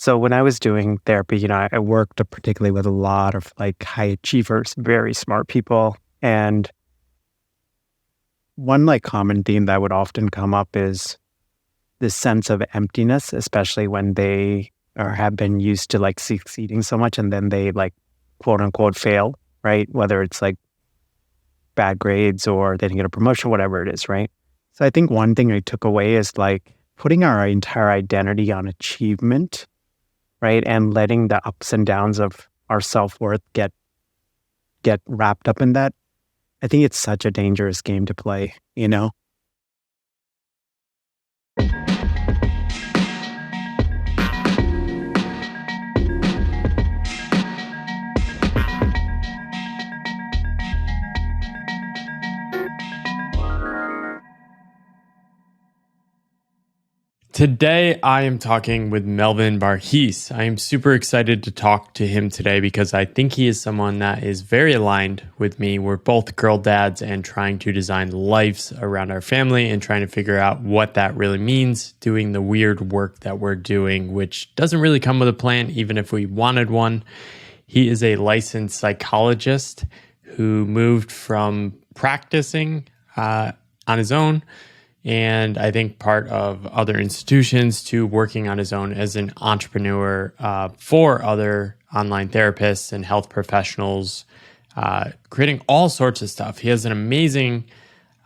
So when I was doing therapy, I worked particularly with a lot of like high achievers, very smart people. And one like common theme that would often come up is this sense of emptiness, especially when they or have been used to like succeeding so much and then they like quote unquote fail, right? Whether it's like bad grades or they didn't get a promotion, whatever it is, right? So I think one thing I took away is like putting our entire identity on achievement, right? And letting the ups and downs of our self-worth get wrapped up in that. I think it's such a dangerous game to play, you know? Today, I am talking with Melvin Varghese. I am super excited to talk to him today because I think he is someone that is very aligned with me. We're both girl dads and trying to design lives around our family and trying to figure out what that really means, doing the weird work that we're doing, which doesn't really come with a plan, even if we wanted one. He is a licensed psychologist who moved from practicing on his own and I think part of other institutions to working on his own as an entrepreneur for other online therapists and health professionals, creating all sorts of stuff. He has an amazing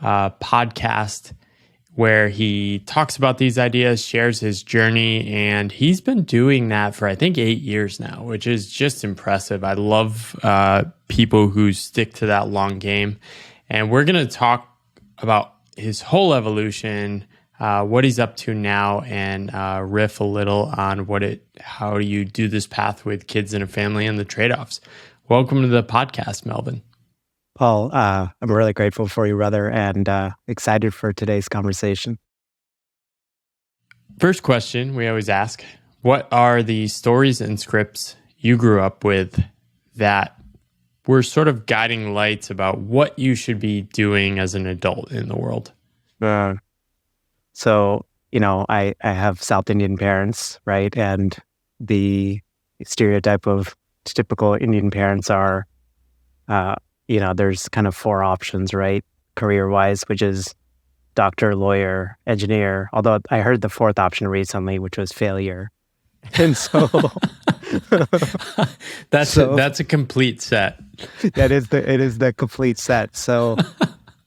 podcast where he talks about these ideas, shares his journey, and he's been doing that for, I think, 8 years now, which is just impressive. I love people who stick to that long game. And we're going to talk about his whole evolution, what he's up to now, and riff a little on how you do this path with kids in a family and the trade-offs. Welcome to the podcast, Melvin. Paul, I'm really grateful for you, brother, and excited for today's conversation. First question we always ask, what are the stories and scripts you grew up with that were sort of guiding lights about what you should be doing as an adult in the world? So, I have South Indian parents, right? And the stereotype of typical Indian parents are, there's kind of 4 options, right? Career-wise, which is doctor, lawyer, engineer. Although I heard the 4th option recently, which was failure. And so that's a complete set. It is the complete set. So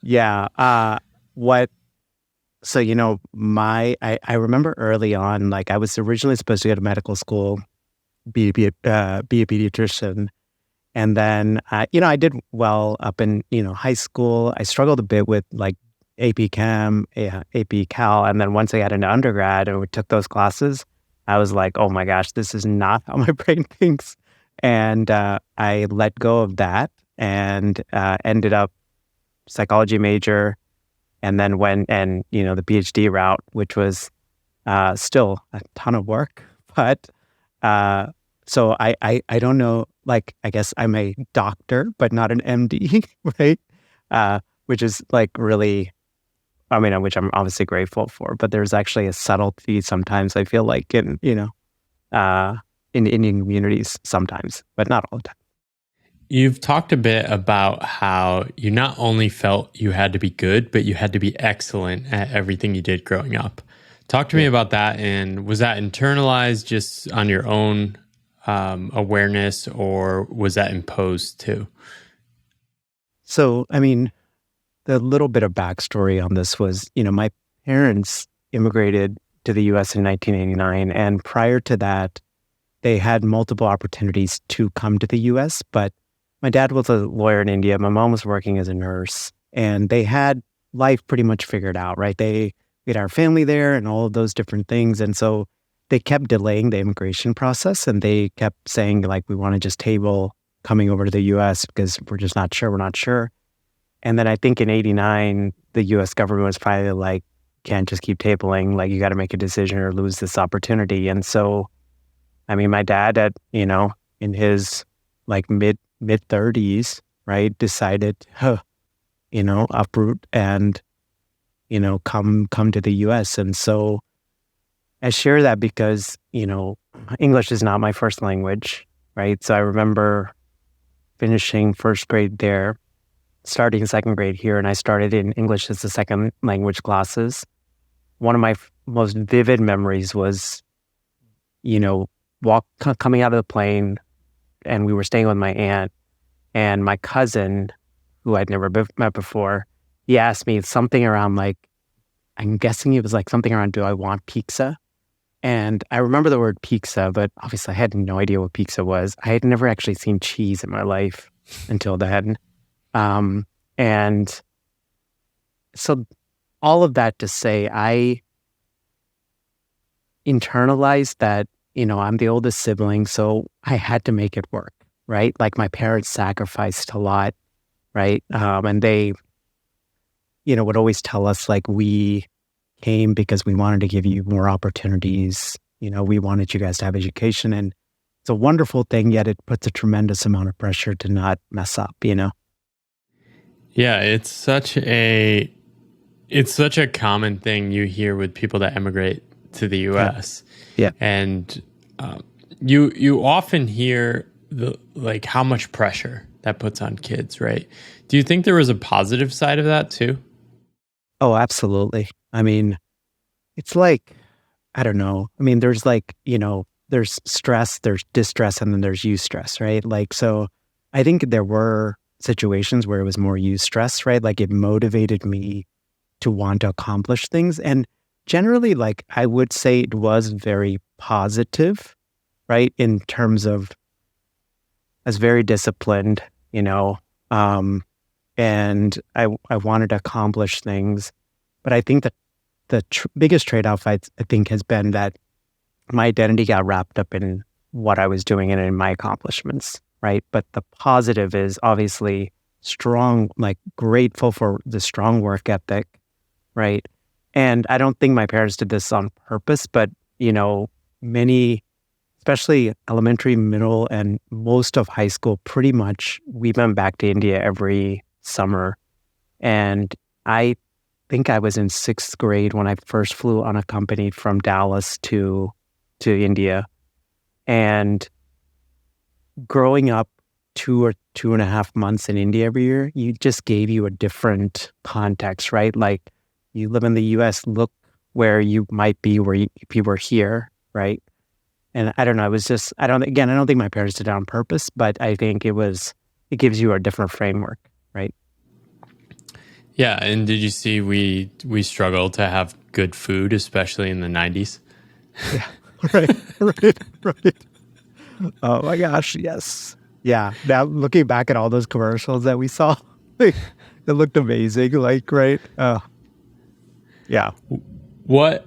yeah. I remember early on, like I was originally supposed to go to medical school, be a pediatrician. And then, I did well up in, high school. I struggled a bit with like AP Chem, AP Cal. And then once I got into undergrad and we took those classes, I was like, oh my gosh, this is not how my brain thinks. And I let go of that and ended up psychology major, and then went and, the PhD route, which was still a ton of work. But so I don't know, like, I guess I'm a doctor, but not an MD, right? Which is like really, which I'm obviously grateful for, but there's actually a subtlety sometimes I feel like in Indian communities sometimes, but not all the time. You've talked a bit about how you not only felt you had to be good, but you had to be excellent at everything you did growing up. Talk to me about that. And was that internalized just on your own awareness, or was that imposed too? So, the little bit of backstory on this was, my parents immigrated to the U.S. in 1989. And prior to that, they had multiple opportunities to come to the U.S., but my dad was a lawyer in India. My mom was working as a nurse, and they had life pretty much figured out, right? We had our family there and all of those different things. And so they kept delaying the immigration process, and they kept saying, like, we want to just table coming over to the U.S. because we're just not sure. And then I think in 89, the U.S. government was finally like, can't just keep tabling, like, you got to make a decision or lose this opportunity. And so, my dad in his like mid 30s, right, decided, uproot and, come to the U.S. And so I share that because, English is not my first language, right? So I remember finishing first grade there, starting second grade here, and I started in English as a second language classes. One of my most vivid memories was, you know, coming out of the plane, and we were staying with my aunt and my cousin, who I'd never met before. He asked me something around like, I'm guessing it was like something around, do I want pizza? And I remember the word pizza, but obviously I had no idea what pizza was. I had never actually seen cheese in my life until then. Um, and so all of that to say, I internalized that, I'm the oldest sibling, so I had to make it work, right? Like my parents sacrificed a lot, right? And they, would always tell us like we came because we wanted to give you more opportunities. We wanted you guys to have education, and it's a wonderful thing, yet it puts a tremendous amount of pressure to not mess up. Yeah, it's such a common thing you hear with people that emigrate to the U.S. Yeah. And you often hear how much pressure that puts on kids, right? Do you think there was a positive side of that too? Oh, absolutely. I mean, it's like, I don't know. I mean, there's like, there's stress, there's distress, and then there's eustress, right? Like, so I think there were situations where it was more eustress, right? Like it motivated me to want to accomplish things. And generally, like I would say it was very positive, right? In terms of, I was very disciplined, and I wanted to accomplish things. But I think that the biggest trade-off I think has been that my identity got wrapped up in what I was doing and in my accomplishments, right? But the positive is obviously strong, like grateful for the strong work ethic, right? And I don't think my parents did this on purpose, but, many, especially elementary, middle, and most of high school, pretty much we went back to India every summer. And I think I was in sixth grade when I first flew unaccompanied from Dallas to India. And growing up 2 or 2.5 months in India every year, you just gave you a different context, right? Like you live in the US, look where you might be if you were here, right? And I don't know, it was just, I don't think my parents did it on purpose, but I think it gives you a different framework, right? Yeah, and did you see we struggle to have good food, especially in the 90s? Yeah, right. Oh my gosh, yes. Yeah, now looking back at all those commercials that we saw, like, it looked amazing, like, right? Yeah. What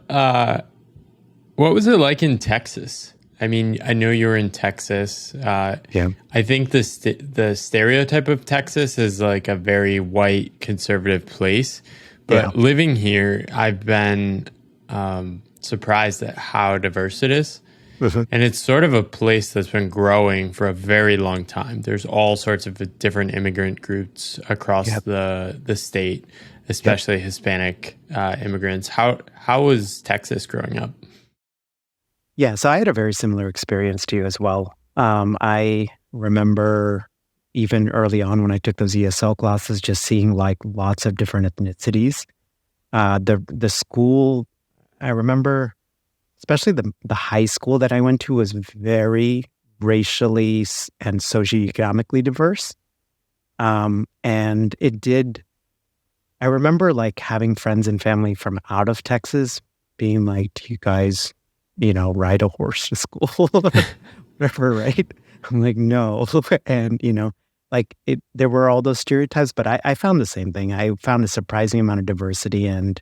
was it like in Texas? I mean, I know you were in Texas. Yeah. I think the stereotype of Texas is like a very white conservative place, but living here, I've been surprised at how diverse it is. And it's sort of a place that's been growing for a very long time. There's all sorts of different immigrant groups across the state, especially Hispanic immigrants. How was Texas growing up? Yeah, so I had a very similar experience to you as well. I remember even early on when I took those ESL classes, just seeing like lots of different ethnicities. The school, I remember, especially the high school that I went to was very racially and socioeconomically diverse. And I remember like having friends and family from out of Texas being like, do you guys, ride a horse to school, whatever, right? I'm like, no. And, there were all those stereotypes, but I found the same thing. I found a surprising amount of diversity and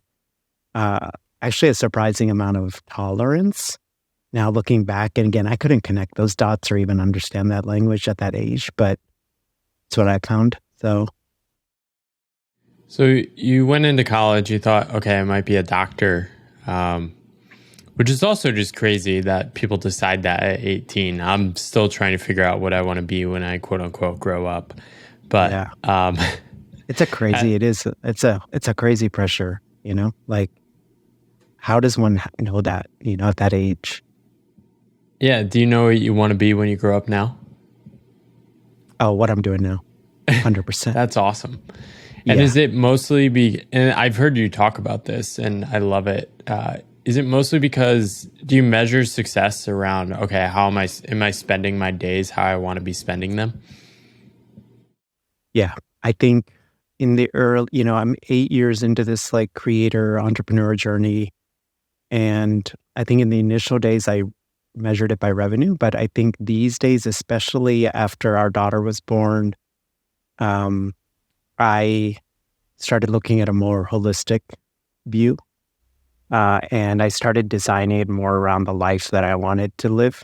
actually a surprising amount of tolerance. Now looking back, and again, I couldn't connect those dots or even understand that language at that age, but it's what I found. So you went into college, you thought, okay, I might be a doctor, which is also just crazy that people decide that at 18. I'm still trying to figure out what I want to be when I quote unquote grow up. But it's a crazy, it's a crazy pressure, like how does one know that, at that age? Yeah. Do you know what you want to be when you grow up now? Oh, what I'm doing now. 100%. That's awesome. And Yeah. is it mostly and I've heard you talk about this and I love it. Is it mostly because do you measure success around, okay, how am I spending my days how I want to be spending them? Yeah. I think in the early, I'm 8 years into this like creator entrepreneur journey. And I think in the initial days, I measured it by revenue. But I think these days, especially after our daughter was born, um, I started looking at a more holistic view. And I started designing it more around the life that I wanted to live.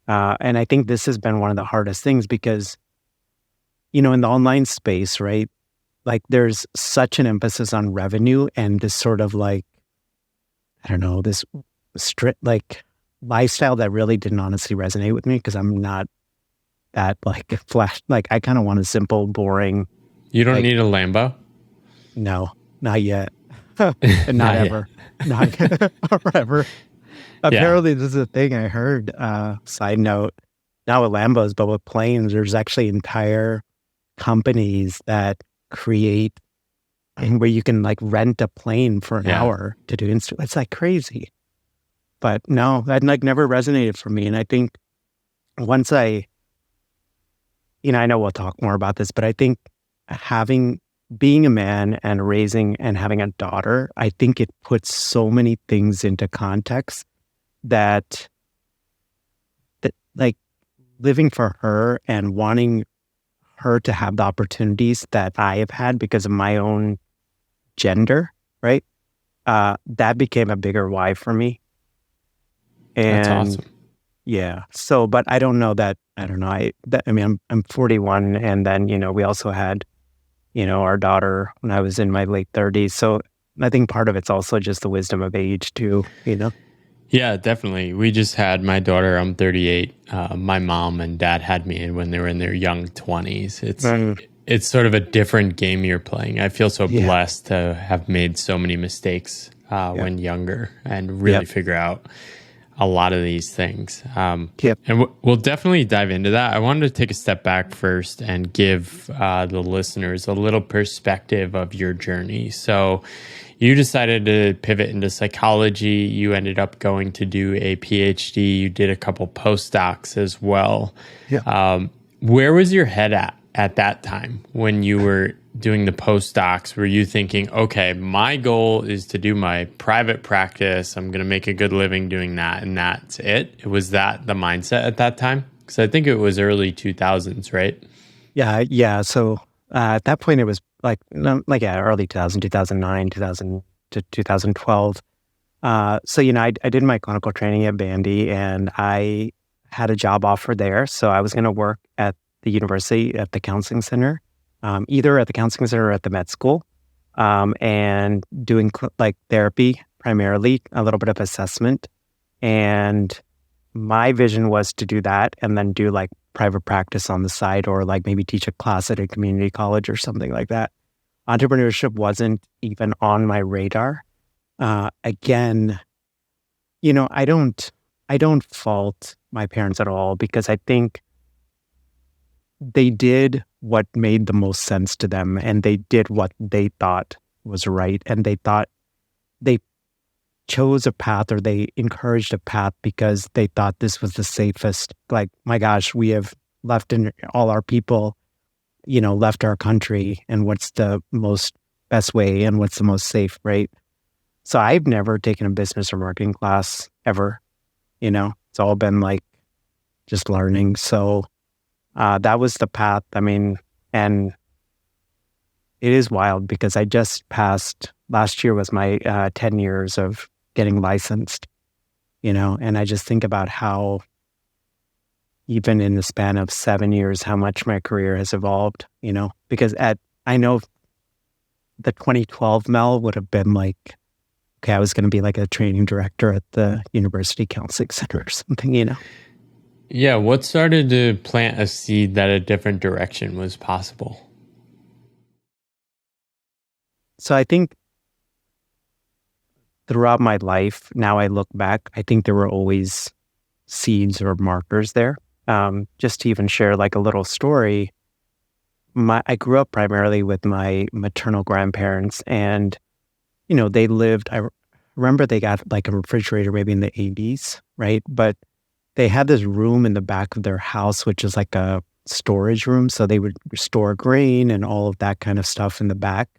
And I think this has been one of the hardest things because, in the online space, right? Like there's such an emphasis on revenue and this sort of like, I don't know, this strict like lifestyle that really didn't honestly resonate with me because I'm not that like flash. Like I kind of want a simple, boring, You don't like, need a Lambo? no, not yet. And not Not yet. ever. Not forever. Yeah. Apparently, this is a thing I heard. Side note, not with Lambos, but with planes, there's actually entire companies that create and where you can like rent a plane for an Yeah. hour to do It's like crazy. But no, that like never resonated for me. And I think once I know we'll talk more about this, but I think being a man and raising and having a daughter, I think it puts so many things into context that like living for her and wanting her to have the opportunities that I have had because of my own gender, right? That became a bigger why for me. That's And awesome. yeah, so, but I don't know that, I don't know. I mean, I'm 41 and then, we also had, our daughter when I was in my late 30s. So I think part of it's also just the wisdom of age too. Yeah, definitely. We just had my daughter, I'm 38. My mom and dad had me when they were in their young 20s. Mm, It's sort of a different game you're playing. I feel so yeah, blessed to have made so many mistakes yeah, when younger and really yep, figure out a lot of these things. yep. And we'll definitely dive into that. I wanted to take a step back first and give the listeners a little perspective of your journey. So, you decided to pivot into psychology. You ended up going to do a PhD. You did a couple postdocs as well. Yeah. Where was your head at that time when you were doing the postdocs? Were you thinking, okay, my goal is to do my private practice. I'm going to make a good living doing that, and that's it? Was that the mindset at that time? Because I think it was early 2000s, right? Yeah, yeah. So at that point, it was like, no, like yeah, early 2000, 2009, 2000 to 2012. So I did my clinical training at Bandy, and I had a job offer there. So I was going to work at the university at the counseling center, either at the counseling center or at the med school, and doing like therapy primarily, a little bit of assessment, and my vision was to do that and then do like private practice on the side or like maybe teach a class at a community college or something like that. Entrepreneurship wasn't even on my radar. Again, I don't fault my parents at all because I think they did what made the most sense to them and they did what they thought was right and they chose a path or they encouraged a path because they thought this was the safest. Like, my gosh, we have left in all our people, left our country, and what's the most best way and what's the most safe, right? So I've never taken a business or marketing class ever. It's all been like just learning. So that was the path. I mean, and it is wild because I just passed, last year was my 10 years of getting licensed, and I just think about how even in the span of 7 years, how much my career has evolved, because I know the 2012 Mel would have been like, okay, I was going to be like a training director at the University Counseling Center or something. Yeah, what started to plant a seed that a different direction was possible? So I think throughout my life, now I look back, I think there were always seeds or markers there. Just to even share like a little story, I grew up primarily with my maternal grandparents, and they lived. Remember they got like a refrigerator maybe in the 80s, right? But they had this room in the back of their house, which is like a storage room. So they would store grain and all of that kind of stuff in the back.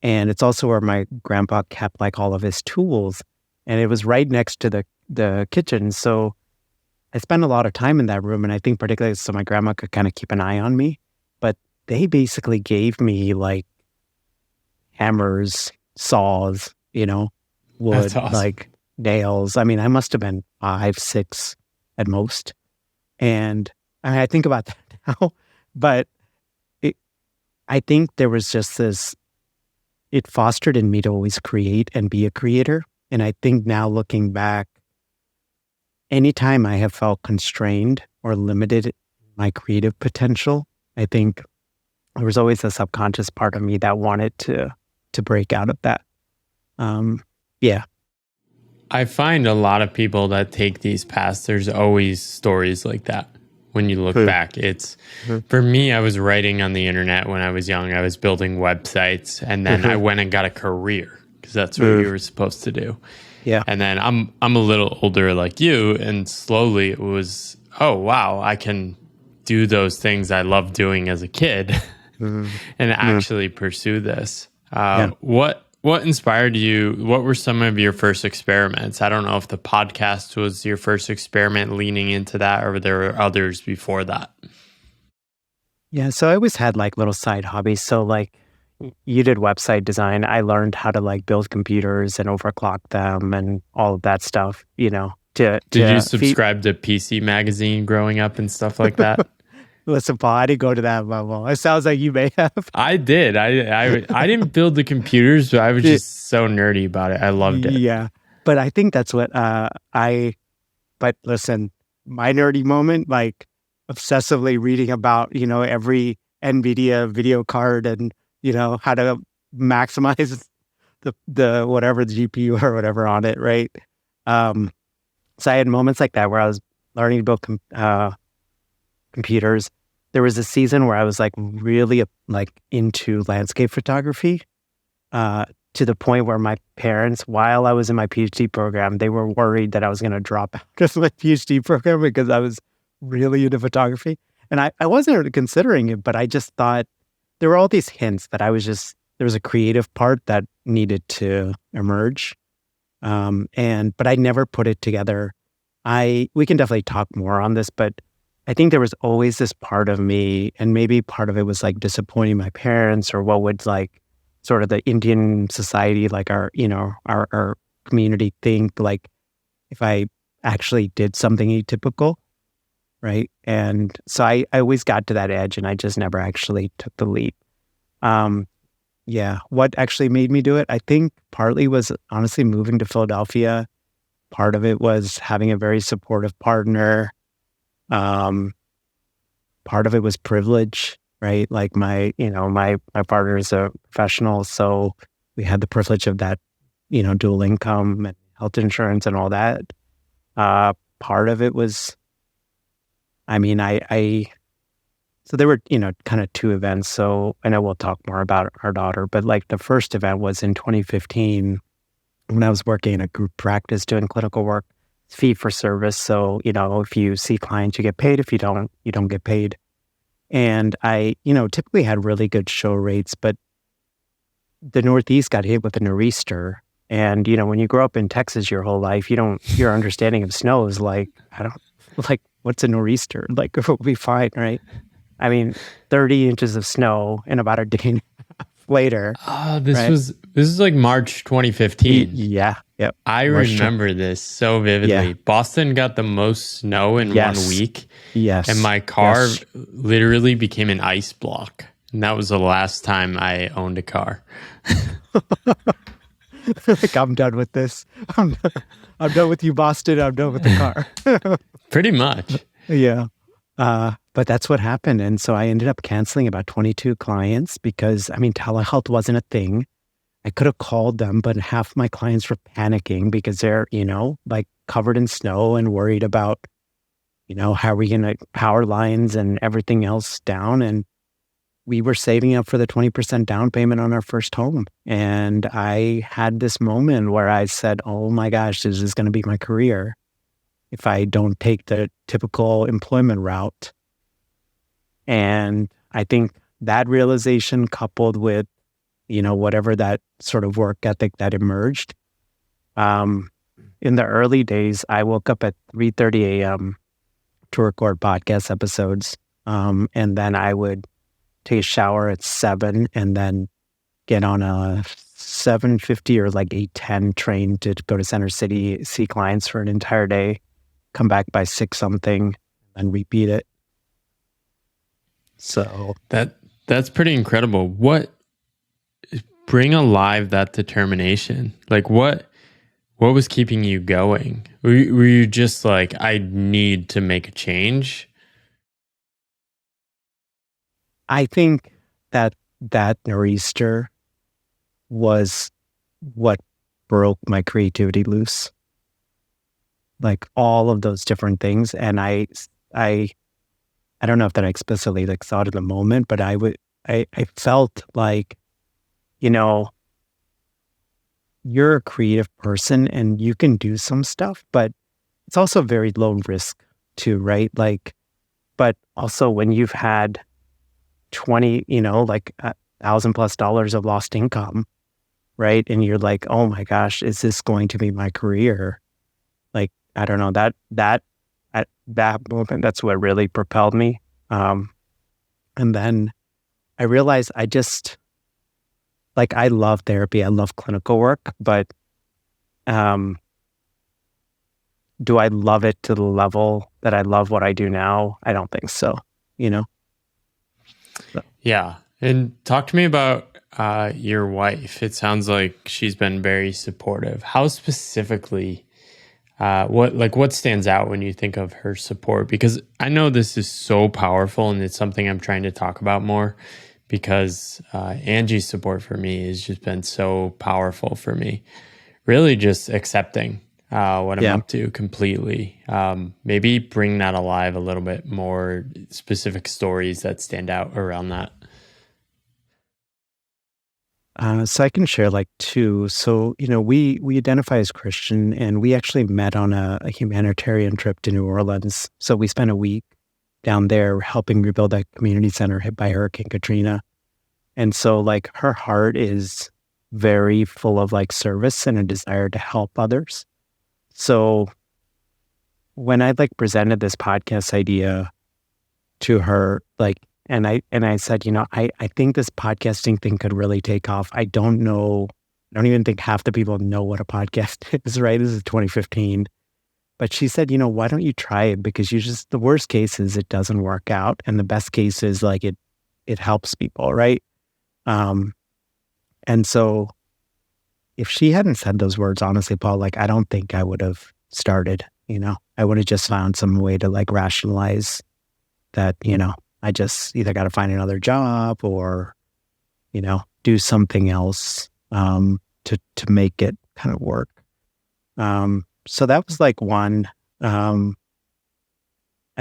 And it's also where my grandpa kept like all of his tools. And it was right next to the kitchen. So I spent a lot of time in that room. And I think particularly so my grandma could kind of keep an eye on me. But they basically gave me like hammers, saws, wood, That's awesome. like nails. I mean, I must have been 5, 6 at most. And I think about that now, but I think there was just it fostered in me to always create and be a creator. And I think now looking back, anytime I have felt constrained or limited in my creative potential, I think there was always a subconscious part of me that wanted to break out of that. Yeah. I find a lot of people that take these paths, there's always stories like that. When you look back, it's for me, I was writing on the internet when I was young. I was building websites, and then I went and got a career because that's what you were supposed to do. Yeah. And then I'm a little older like you, and slowly it was, oh wow, I can do those things I loved doing as a kid and actually pursue this. What inspired you? What were some of your first experiments? I don't know if the podcast was your first experiment leaning into that, or there were others before that. Yeah, so I always had like little side hobbies. So like you did website design. I learned how to like build computers and overclock them and all of that stuff, to Did you subscribe to PC Magazine growing up and stuff like that? Listen, Paul, I didn't go to that level. It sounds like you may have. I did. I didn't build the computers, but I was just so nerdy about it. I loved it. Yeah. But I think that's what but listen, my nerdy moment, like obsessively reading about, every NVIDIA video card and, how to maximize the whatever the GPU or whatever on it, right? So I had moments like that where I was learning to build computers. There was a season where I was like really like into landscape photography, to the point where my parents, while I was in my PhD program, they were worried that I was going to drop out of my PhD program because I was really into photography. And I wasn't really considering it, but I just thought there were all these hints that there was a creative part that needed to emerge. But I never put it together. We can definitely talk more on this, but I think there was always this part of me, and maybe part of it was like disappointing my parents, or what would like sort of the Indian society, like our community think, like if I actually did something atypical, right? And so I always got to that edge, and I just never actually took the leap. Yeah, what actually made me do it, I think partly was honestly moving to Philadelphia. Part of it was having a very supportive partner. Part of it was privilege, right? Like my partner is a professional, so we had the privilege of that, dual income and health insurance and all that. Part of it was, so there were, kind of two events. So I know we'll talk more about our daughter, but like the first event was in 2015 when I was working in a group practice doing clinical work, fee for service. So, if you see clients, you get paid. If you don't, you don't get paid. And I, typically had really good show rates, but the Northeast got hit with a nor'easter. And, when you grow up in Texas your whole life, your understanding of snow is like, what's a nor'easter? Like, it'll be fine, right? 30 inches of snow in about a day and a half later. This is like March 2015. Yeah. Yep. I remember this so vividly. Yeah. Boston got the most snow in 1 week. Yes. And my car literally became an ice block. And that was the last time I owned a car. Like, I'm done with this. I'm done with you, Boston. I'm done with the car. Pretty much. Yeah. But that's what happened. And so I ended up canceling about 22 clients because, telehealth wasn't a thing. I could have called them, but half my clients were panicking because they're, like covered in snow and worried about, how are we going to power lines and everything else down. And we were saving up for the 20% down payment on our first home. And I had this moment where I said, oh my gosh, this is going to be my career if I don't take the typical employment route. And I think that realization coupled with, whatever that sort of work ethic that emerged. In the early days, I woke up at 3:30 a.m. to record podcast episodes. And then I would take a shower at 7 and then get on a 7:50 or like 8:10 train to go to Center City, see clients for an entire day, come back by 6 something, and repeat it. So that's pretty incredible. Bring alive that determination. Like what was keeping you going? Were you just like, I need to make a change? I think that nor'easter was what broke my creativity loose. Like all of those different things. And I don't know if that I explicitly like thought in the moment, but I felt like, you're a creative person and you can do some stuff, but it's also very low risk too, right? Like, but also when you've had 20, like $1,000+ of lost income, right? And you're like, oh my gosh, is this going to be my career? Like, I don't know, that at that moment, that's what really propelled me. And then I realized I love therapy, I love clinical work, but do I love it to the level that I love what I do now? I don't think so, So. Yeah. And talk to me about your wife. It sounds like she's been very supportive. How specifically, what stands out when you think of her support? Because I know this is so powerful and it's something I'm trying to talk about more, because Angie's support for me has just been so powerful for me. Really just accepting what I'm up to completely. Maybe bring that alive a little bit more, specific stories that stand out around that. So I can share like 2. So, we identify as Christian, and we actually met on a humanitarian trip to New Orleans. So we spent a week down there helping rebuild that community center hit by Hurricane Katrina. And so like her heart is very full of like service and a desire to help others. So when I like presented this podcast idea to her, like, and I said, I think this podcasting thing could really take off. I don't even think half the people know what a podcast is, right? This is 2015. But she said, why don't you try it? Because the worst case is it doesn't work out. And the best case is like it helps people, right? And so if she hadn't said those words, honestly, Paul, like, I don't think I would have started, I would have just found some way to like rationalize that, I just either got to find another job or, do something else, to make it kind of work. So that was like one. I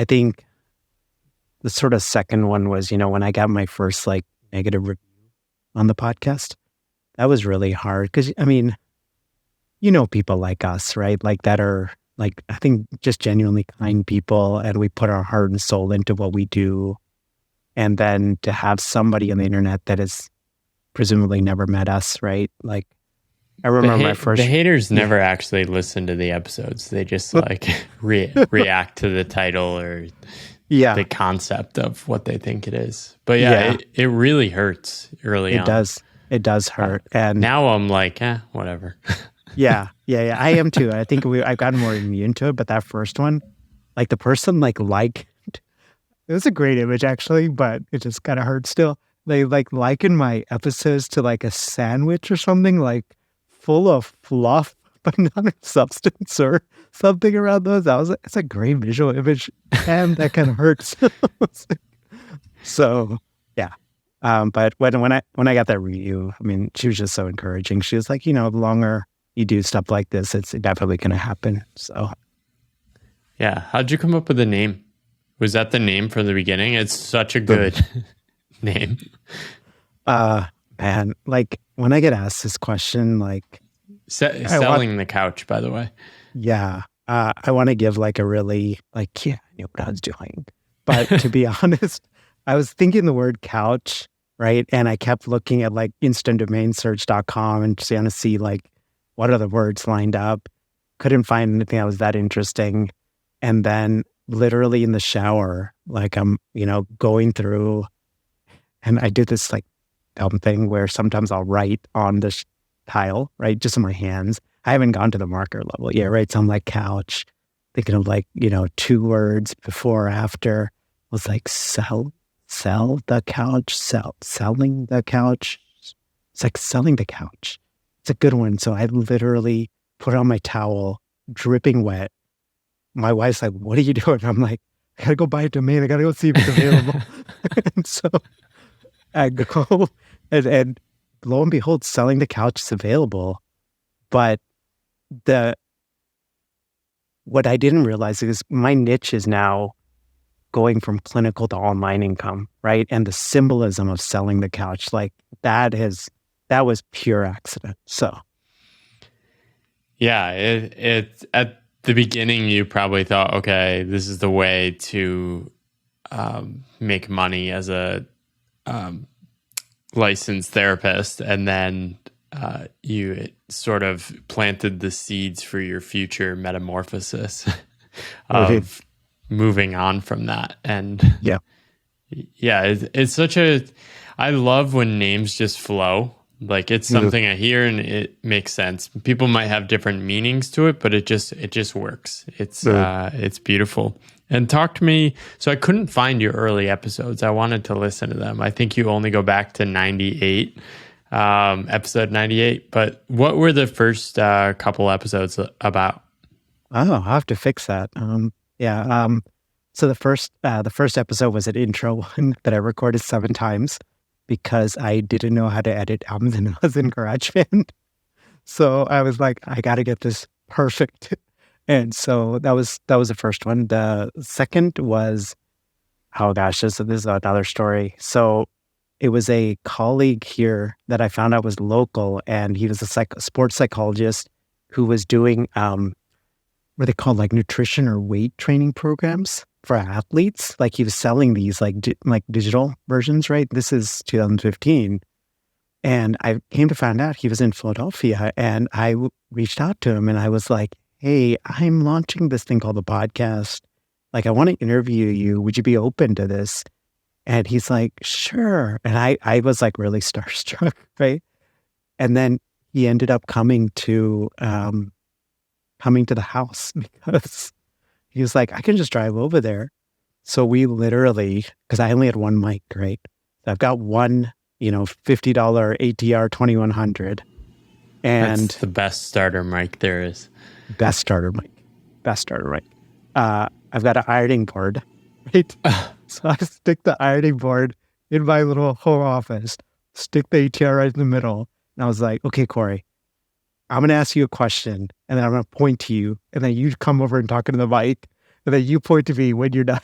think the sort of second one was, when I got my first like negative review on the podcast, that was really hard because, people like us, right? Like that are like, I think just genuinely kind people, and we put our heart and soul into what we do. And then to have somebody on the internet that has presumably never met us, right? Like, I remember my first... The haters never actually listen to the episodes. They just like react to the title or the concept of what they think it is. But it really hurts early on. It does hurt. And now I'm like, whatever. Yeah. I am too. I think I've gotten more immune to it. But that first one, like the person liked, it was a great image actually, but it just kind of hurts still. They likened my episodes to like a sandwich or something, like full of fluff, but not of substance or something around those. It's a great visual image, and that kind of hurts. So, yeah. But when I got that review, I mean, she was just so encouraging. She was like, the longer you do stuff like this, it's definitely going to happen. So Yeah. How'd you come up with the name? Was that the name from the beginning? It's such a the good name. uh man, like when I get asked this question, like I want Selling the couch, by the way. yeah, I want to give like a really like yeah, I knew what I was doing. But to be honest, I was thinking the word couch, right? And I kept looking at like instantdomainsearch.com and trying to see like what other words lined up. Couldn't find anything that was that interesting. And then literally in the shower, like I'm, going through and I do this like dumb thing where sometimes I'll write on the tile, right? Just in my hands. I haven't gone to the marker level yet, right? So I'm like couch, thinking of like, 2 words before or after. I was like sell the couch, selling the couch. It's like selling the couch. It's a good one. So I literally put on my towel, dripping wet. My wife's like, "What are you doing?" I'm like, "I gotta go buy a domain. I gotta go see if it's available." And so I go and lo and behold, selling the couch is available. But the what I didn't realize is my niche is now going from clinical to online income, right? And the symbolism of selling the couch, like that was pure accident. So Yeah, it at the beginning you probably thought, okay, this is the way to make money as a licensed therapist, and then you sort of planted the seeds for your future metamorphosis of moving on from that. And yeah, yeah, it's such a. I love when names just flow. Like it's something I hear and it makes sense. People might have different meanings to it, but it just works. It's beautiful. And talk to me. So I couldn't find your early episodes. I wanted to listen to them. I think you only go back to 98, episode 98. But what were the first couple episodes about? oh, I'll have to fix that. Yeah. So the first episode was an intro one that I recorded 7 times because I didn't know how to edit albums and I was in GarageBand. So I was like, I got to get this perfect. And so that was the first one. The second was, oh gosh, this is another story. So it was a colleague here that I found out was local, and he was a sports psychologist who was doing what they call like nutrition or weight training programs for athletes. Like he was selling these like digital versions, right? This is 2015. And I came to find out he was in Philadelphia, and I reached out to him and I was like, "Hey, I'm launching this thing called the podcast. Like, I want to interview you. Would you be open to this?" And he's like, "Sure." And I was like really starstruck, right? And then he ended up coming to the house because he was like, "I can just drive over there." So we literally, because I only had one mic, right? So I've got one, $50 ATR 2100, and That's the best starter mic there is. best starter mic. I've got an ironing board, right? So I stick the ironing board in my little home office, stick the ATR right in the middle, and I was like, "Okay, Corey, I'm going to ask you a question, and then I'm going to point to you, and then you come over and talk into the mic, and then you point to me when you're done."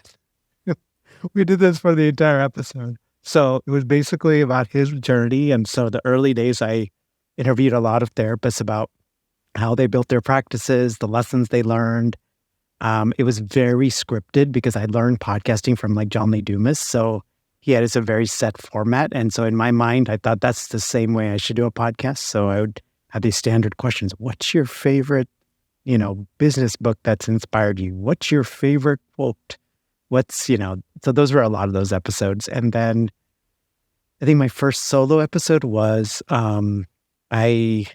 We did this for the entire episode. So it was basically about his journey. And so the early days, I interviewed a lot of therapists about how they built their practices, the lessons they learned. It was very scripted because I learned podcasting from like John Lee Dumas. So he had a very set format. And so in my mind, I thought that's the same way I should do a podcast. So I would have these standard questions. What's your favorite, business book that's inspired you? What's your favorite quote? So those were a lot of those episodes. And then I think my first solo episode was, I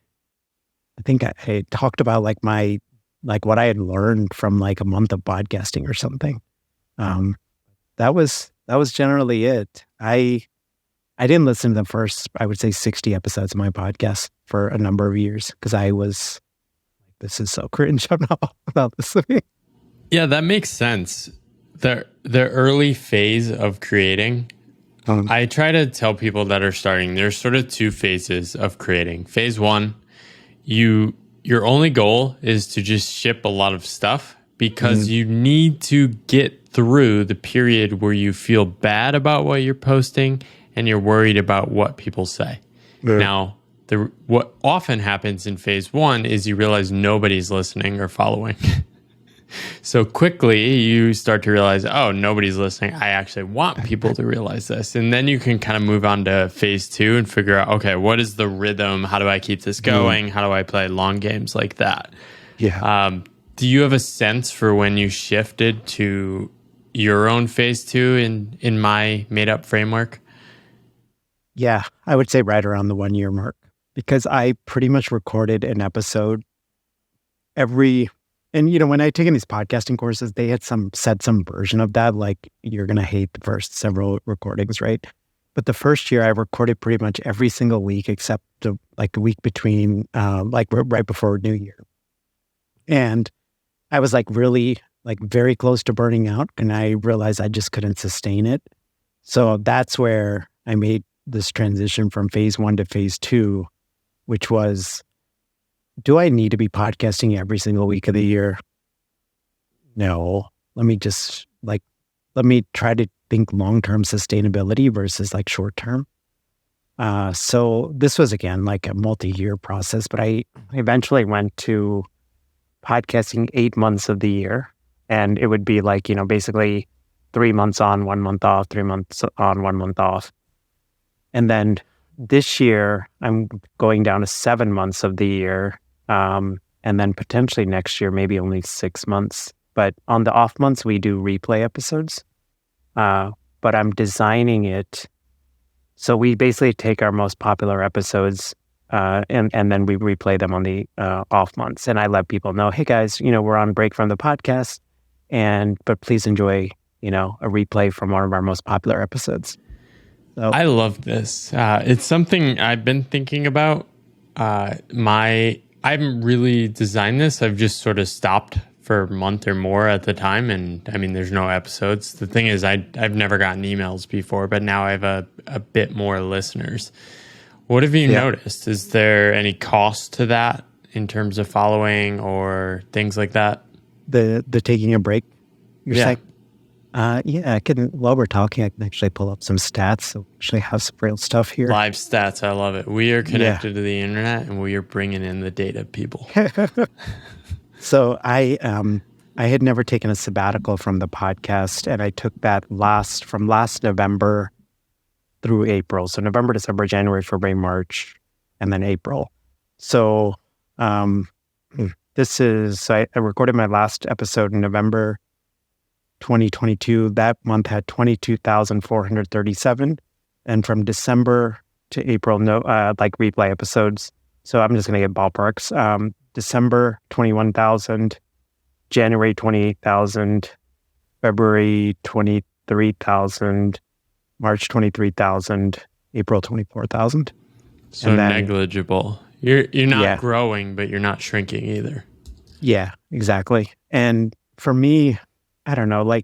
think I talked about like what I had learned from like a month of podcasting or something. That was generally it. I didn't listen to the first, I would say 60 episodes of my podcast for a number of years because I was like, this is so cringe. I'm not listening. Yeah, that makes sense. The early phase of creating, I try to tell people that are starting, there's sort of two phases of creating. Phase one, your only goal is to just ship a lot of stuff because you need to get through the period where you feel bad about what you're posting and you're worried about what people say. Yeah. Now, what often happens in phase one is you realize nobody's listening or following. So quickly you start to realize, oh, nobody's listening. I actually want people to realize this. And then you can kind of move on to phase two and figure out, okay, what is the rhythm? How do I keep this going? How do I play long games like that? Yeah. Do you have a sense for when you shifted to your own phase two in my made up framework? Yeah, I would say right around the 1 year mark, because I pretty much recorded an episode and when I taken these podcasting courses, they had said some version of that, like you're going to hate the first several recordings, right? But the first year I recorded pretty much every single week except the week between, right before New Year. And I was really very close to burning out, and I realized I just couldn't sustain it. So that's where I made this transition from phase one to phase two, which was, do I need to be podcasting every single week of the year? No. Let me try to think long-term sustainability versus short-term. So this was, again, a multi-year process, but I eventually went to podcasting 8 months of the year. And it would be basically 3 months on, 1 month off, 3 months on, 1 month off. And then this year, I'm going down to 7 months of the year. And then potentially next year, maybe only 6 months. But on the off months, we do replay episodes. But I'm designing it. So we basically take our most popular episodes and then we replay them on the off months. And I let people know, hey guys, we're on break from the podcast. But please enjoy, a replay from one of our most popular episodes. So, I love this. It's something I've been thinking about. I haven't really designed this. I've just sort of stopped for a month or more at the time. And I mean, there's no episodes. The thing is, I've never gotten emails before, but now I have a bit more listeners. What have you noticed? Is there any cost to that in terms of following or things like that? The taking a break, you're saying? I can, while we're talking, I can actually pull up some stats. So we actually have some real stuff here. Live stats. I love it. We are connected to the internet and we are bringing in the data, people. So I had never taken a sabbatical from the podcast, and I took that from last November through April. So November, December, January, February, March, and then April. So I recorded my last episode in November 2022. That month had 22,437. And from December to April, replay episodes. So I'm just going to get ballparks. December, 21,000. January, 28,000. February, 23,000. March, 23,000. April, 24,000. So then, negligible. You're not growing, but you're not shrinking either. Yeah, exactly. And for me, I don't know,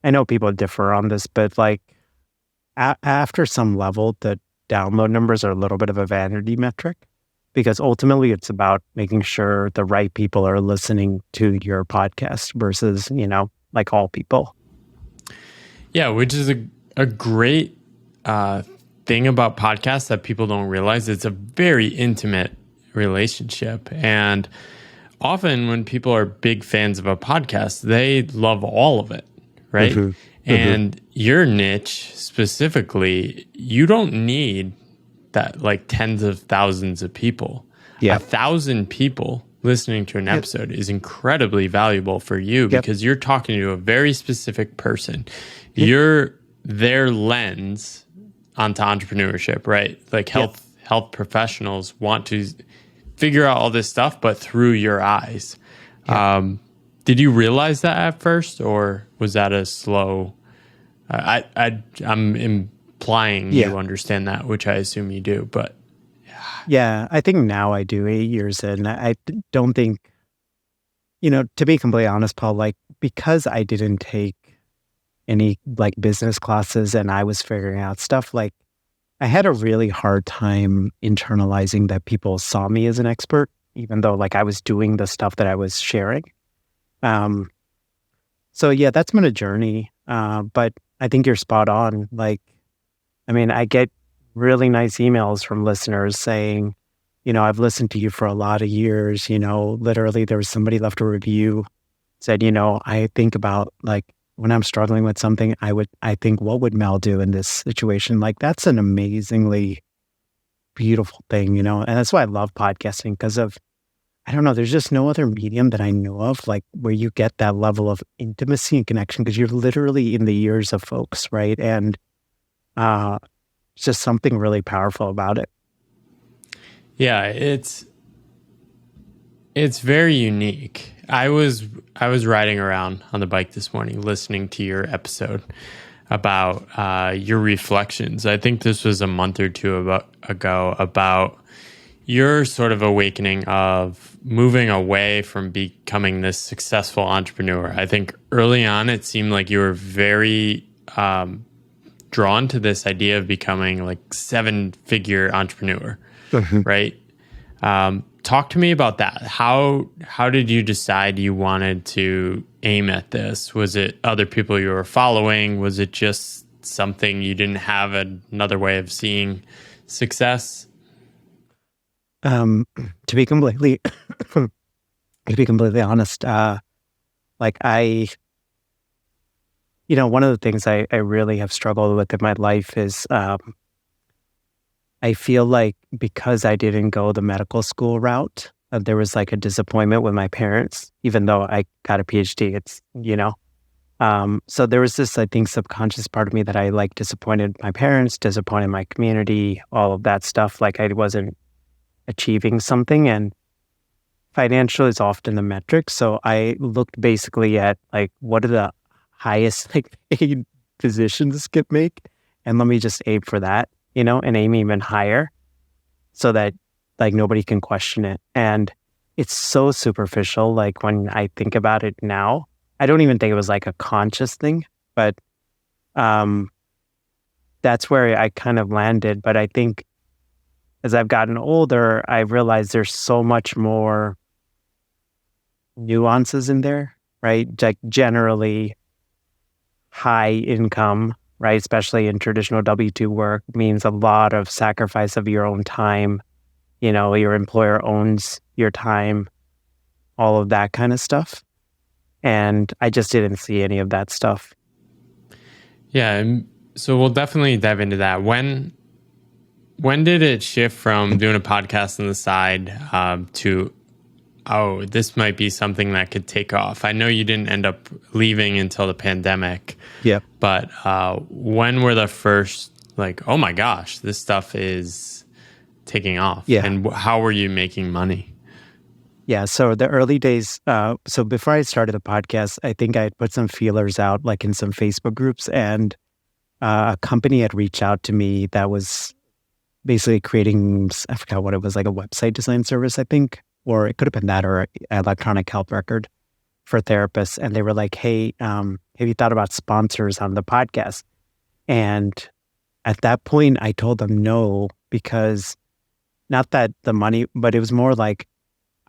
I know people differ on this, but after some level, the download numbers are a little bit of a vanity metric, because ultimately it's about making sure the right people are listening to your podcast versus, all people. Yeah, which is a great thing about podcasts that people don't realize. It's a very intimate relationship. And often when people are big fans of a podcast, they love all of it, right? Mm-hmm. And your niche specifically, you don't need that tens of thousands of people. Yeah. 1,000 people listening to an episode is incredibly valuable for you because you're talking to a very specific person. You're their lens onto entrepreneurship, right? Health professionals want to figure out all this stuff, but through your eyes. Did you realize that at first, or was that a slow? I'm implying you understand that, which I assume you do. But I think now I do. 8 years in, I don't think, to be completely honest, Paul. Because I didn't take any like business classes and I was figuring out stuff, like I had a really hard time internalizing that people saw me as an expert, even though like I was doing the stuff that I was sharing. Um, so yeah, that's been a journey. But I think you're spot on. Like, I mean, I get really nice emails from listeners saying, I've listened to you for a lot of years. Literally there was somebody left a review, said, I think about like when I'm struggling with something, I think, what would Mel do in this situation? Like, that's an amazingly beautiful thing, and that's why I love podcasting because of, I don't know, there's just no other medium that I know of, like where you get that level of intimacy and connection because you're literally in the ears of folks, right? And uh, it's just something really powerful about it. Yeah, it's very unique. I was riding around on the bike this morning listening to your episode about your reflections. I think this was a month or two ago about your sort of awakening of moving away from becoming this successful entrepreneur. I think early on it seemed like you were very drawn to this idea of becoming like 7-figure entrepreneur, right? Talk to me about that. How did you decide you wanted to aim at this? Was it other people you were following? Was it just something you didn't have another way of seeing success? To be completely, to be completely honest, like one of the things I really have struggled with in my life is, I feel like because I didn't go the medical school route, there was like a disappointment with my parents, even though I got a PhD. So there was this, I think, subconscious part of me that I like disappointed my parents, disappointed my community, all of that stuff. Like I wasn't achieving something, and financial is often the metric. So I looked basically at like what are the highest like paid positions could make, and let me just aim for that, and aim even higher so that like nobody can question it. And it's so superficial. Like when I think about it now, I don't even think it was like a conscious thing, but that's where I kind of landed. But I think as I've gotten older, I realized there's so much more nuances in there, right? Like generally high income, right? Especially in traditional W-2 work means a lot of sacrifice of your own time. Your employer owns your time, all of that kind of stuff. And I just didn't see any of that stuff. Yeah, so we'll definitely dive into that. When did it shift from doing a podcast on the side to, oh, this might be something that could take off? I know you didn't end up leaving until the pandemic. Yeah. But when were the first, like, oh my gosh, this stuff is taking off? Yeah. And how were you making money? Yeah. So the early days, so before I started the podcast, I think I had put some feelers out like in some Facebook groups, and a company had reached out to me that was basically creating, I forgot what it was, like a website design service, I think, or it could have been that or electronic health record for therapists. And they were like, hey, have you thought about sponsors on the podcast? And at that point, I told them no, because not that the money, but it was more like,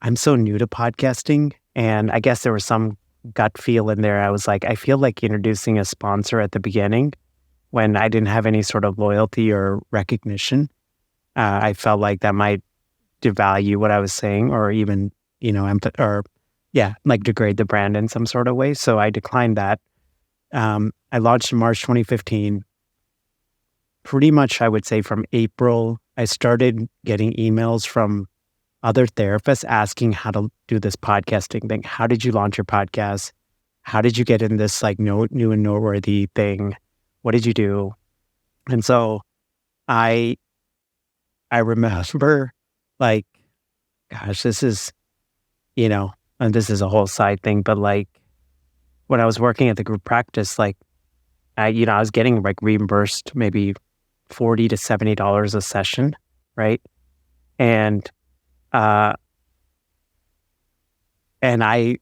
I'm so new to podcasting. And I guess there was some gut feel in there. I was like, I feel like introducing a sponsor at the beginning when I didn't have any sort of loyalty or recognition. I felt like that might devalue what I was saying, or even, like degrade the brand in some sort of way. So I declined that. I launched in March 2015. Pretty much, I would say from April, I started getting emails from other therapists asking how to do this podcasting thing. How did you launch your podcast? How did you get in this like new and noteworthy thing? What did you do? And so I remember like, gosh, this is, and this is a whole side thing, but like when I was working at the group practice, like I was getting like reimbursed maybe $40 to $70 a session, right? And I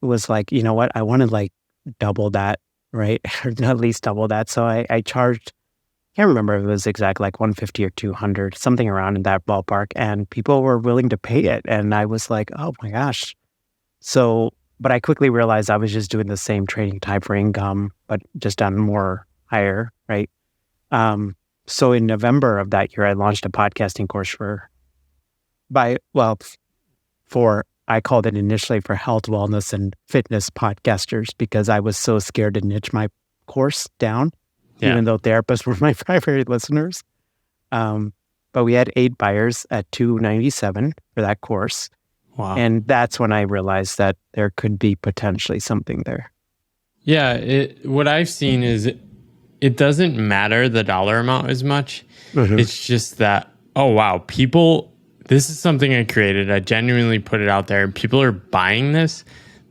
was like, you know what? I want to like double that right? Or at least double that. So I charged, can't remember if it was exactly like 150 or 200, something around in that ballpark. And people were willing to pay it. And I was like, oh my gosh. So, but I quickly realized I was just doing the same training type for income, but just on more higher, right? So in November of that year, I launched a podcasting course I called it initially for health, wellness, and fitness podcasters because I was so scared to niche my course down, Yeah. even though therapists were my primary listeners. But we had 8 buyers at $297 for that course. Wow. And that's when I realized that there could be potentially something there. Yeah. What I've seen is it doesn't matter the dollar amount as much. Mm-hmm. It's just that, oh, wow, this is something I created. I genuinely put it out there and people are buying this.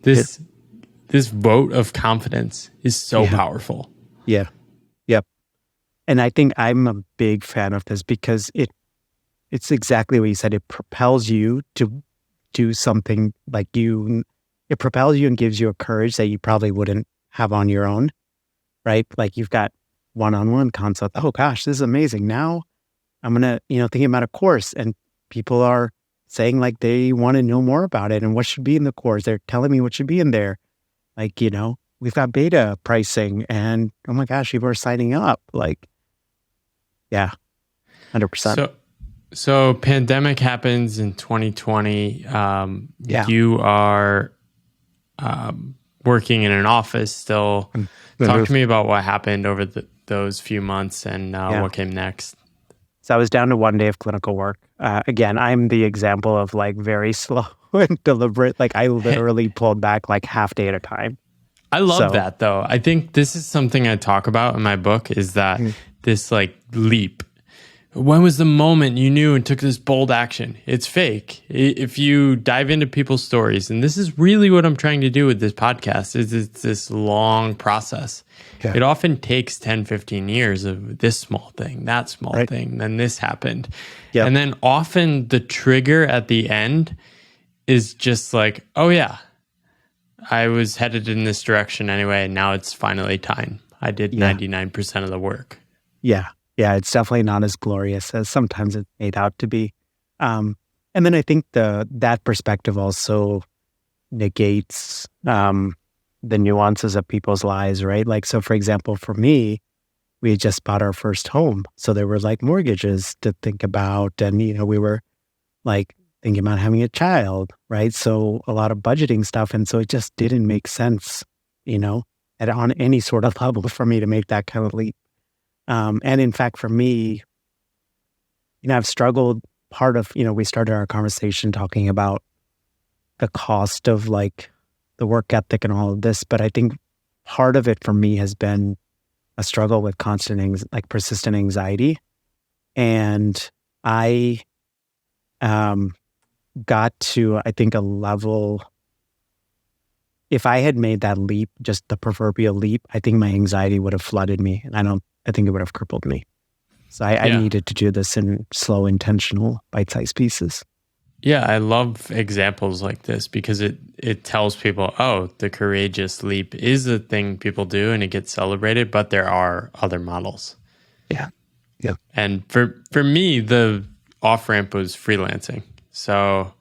This vote of confidence is so powerful. Yeah. Yep. And I think I'm a big fan of this because it's exactly what you said. It propels you to do something it propels you and gives you a courage that you probably wouldn't have on your own, right? Like you've got one-on-one consult. Oh gosh, this is amazing. Now I'm going to, thinking about a course and people are saying like they want to know more about it and what should be in the course. They're telling me what should be in there. Like, we've got beta pricing and oh my gosh, people are signing up. Like, yeah, 100%. So pandemic happens in 2020. You are working in an office still. Talk to me about what happened over those few months and what came next. So I was down to 1 day of clinical work. Again, I'm the example of like very slow and deliberate. Like I literally pulled back like half day at a time. I love that though. I think this is something I talk about in my book is that this like leap. When was the moment you knew and took this bold action? It's fake. If you dive into people's stories, and this is really what I'm trying to do with this podcast, is it's this long process. Yeah. It often takes 10, 15 years of this small thing, that small thing, then this happened. Yep. And then often the trigger at the end is just like, oh yeah, I was headed in this direction anyway, and now it's finally time. I did 99% of the work. Yeah. Yeah, it's definitely not as glorious as sometimes it's made out to be. And then I think that perspective also negates the nuances of people's lives, right? Like, so for example, for me, we had just bought our first home. So there were like mortgages to think about. And, we were like thinking about having a child, right? So a lot of budgeting stuff. And so it just didn't make sense, on any sort of level for me to make that kind of leap. And in fact, for me, I've struggled part of, we started our conversation talking about the cost of like the work ethic and all of this. But I think part of it for me has been a struggle with persistent anxiety. And I got to, I think, a level, if I had made that leap, just the proverbial leap, I think my anxiety would have flooded me. And I think it would have crippled me. So I needed to do this in slow, intentional, bite-sized pieces. Yeah, I love examples like this because it tells people, oh, the courageous leap is a thing people do and it gets celebrated, but there are other models. Yeah. Yeah. And for me, the off-ramp was freelancing. So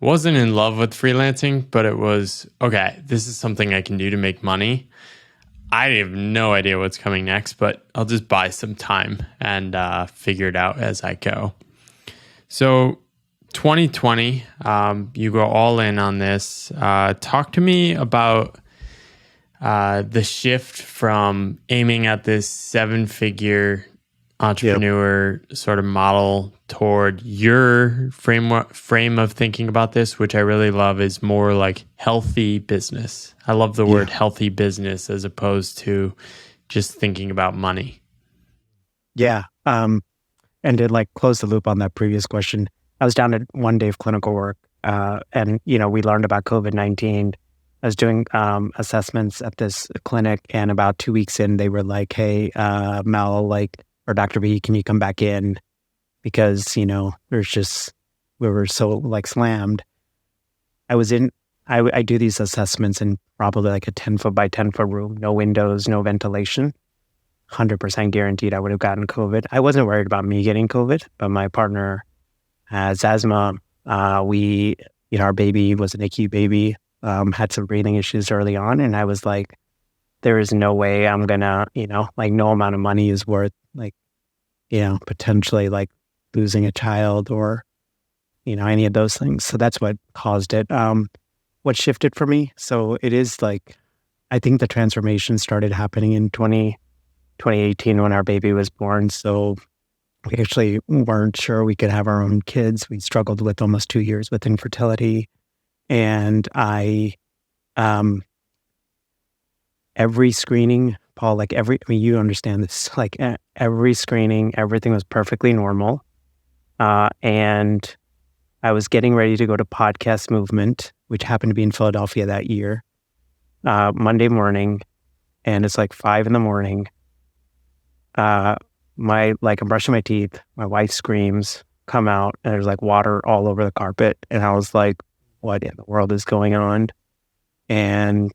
I wasn't in love with freelancing, but it was, okay, this is something I can do to make money. I have no idea what's coming next, but I'll just buy some time and figure it out as I go. So 2020, you go all in on this. Talk to me about the shift from aiming at this 7-figure entrepreneur sort of model toward your frame of thinking about this, which I really love, is more like healthy business. I love the word healthy business as opposed to just thinking about money. Yeah. And to like close the loop on that previous question, I was down at 1 day of clinical work and, we learned about COVID-19. I was doing assessments at this clinic, and about 2 weeks in, they were like, hey, Mel, or Dr. B, can you come back in? Because, we were so like slammed. I was in I do these assessments in probably like a 10-foot by 10-foot room, no windows, no ventilation. 100% guaranteed I would have gotten COVID. I wasn't worried about me getting COVID, but my partner has asthma. Our baby was an NICU baby, had some breathing issues early on. And I was like, there is no way I'm gonna, like no amount of money is worth like, potentially like losing a child or, any of those things. So that's what caused it. What shifted for me? So it is like, I think the transformation started happening in 2018 when our baby was born. So we actually weren't sure we could have our own kids. We struggled with almost 2 years with infertility. And every screening, Paul, like you understand this, like every screening, everything was perfectly normal. And I was getting ready to go to Podcast Movement, which happened to be in Philadelphia that year, Monday morning. And it's like 5 a.m. I'm brushing my teeth, my wife screams, come out, and there's like water all over the carpet. And I was like, what in the world is going on? And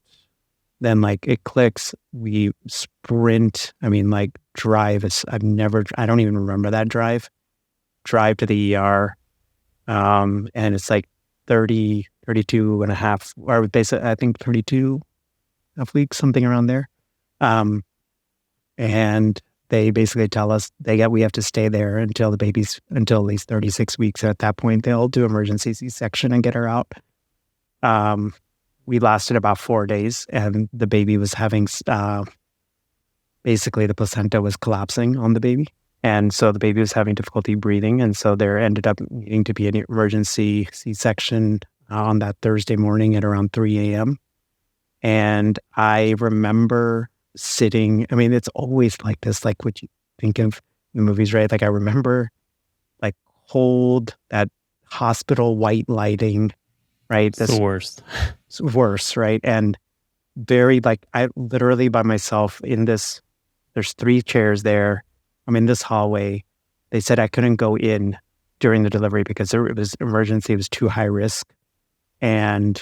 then like it clicks, we sprint, drive. I don't even remember that drive to the ER. And it's like 30, 32 and a half, or basically, I think 32 a week, something around there. And they basically tell us we have to stay there until at least 36 weeks. And at that point, they'll do emergency C-section and get her out. We lasted about 4 days, and the baby was having, basically the placenta was collapsing on the baby. And so the baby was having difficulty breathing. And so there ended up needing to be an emergency C-section on that Thursday morning at around 3 a.m. And I remember sitting, it's always like this, like what you think of in movies, right? Like I remember like cold, that hospital white lighting, right? It's the worst. It's worse, right? And very like, I literally by myself in this, there's 3 chairs there. I'm in this hallway. They said I couldn't go in during the delivery because it was emergency, it was too high risk. And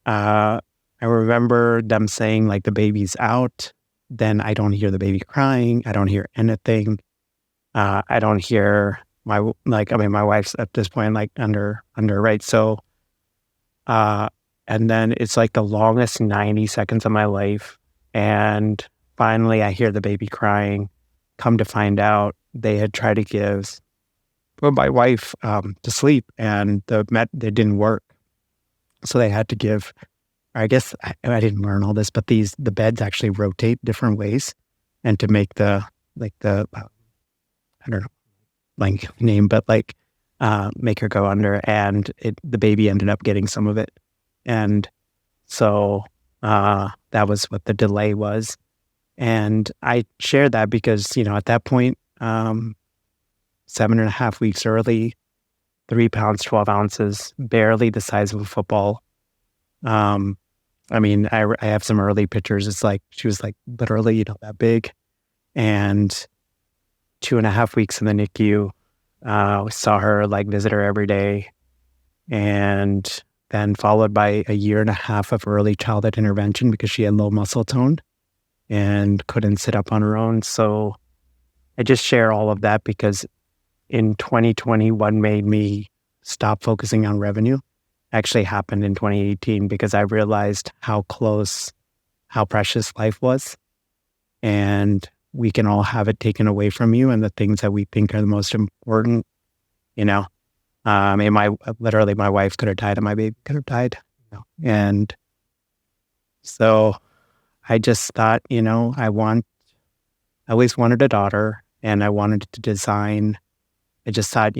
I remember them saying like the baby's out. Then I don't hear the baby crying. I don't hear anything. I don't hear my wife's at this point like under, right? So, and then it's like the longest 90 seconds of my life. And finally I hear the baby crying. Come to find out, they had tried to put my wife to sleep, and they didn't work. So they had to give, I guess I didn't learn all this, but the beds actually rotate different ways, and to make I don't know, like name, but like make her go under, and the baby ended up getting some of it. And so that was what the delay was. And I shared that because, at that point, 7.5 weeks early, 3 pounds, 12 ounces, barely the size of a football. I have some early pictures. It's like, she was like literally, that big. And 2.5 weeks in the NICU, we saw her, like visit her every day. And then followed by a 1.5 years of early childhood intervention because she had low muscle tone and couldn't sit up on her own. So I just share all of that because in 2020, what made me stop focusing on revenue actually happened in 2018 because I realized how precious life was. And we can all have it taken away from you, and the things that we think are the most important, my wife could have died and my baby could have died. And so I just thought, I always wanted a daughter, and I wanted to design. I just thought,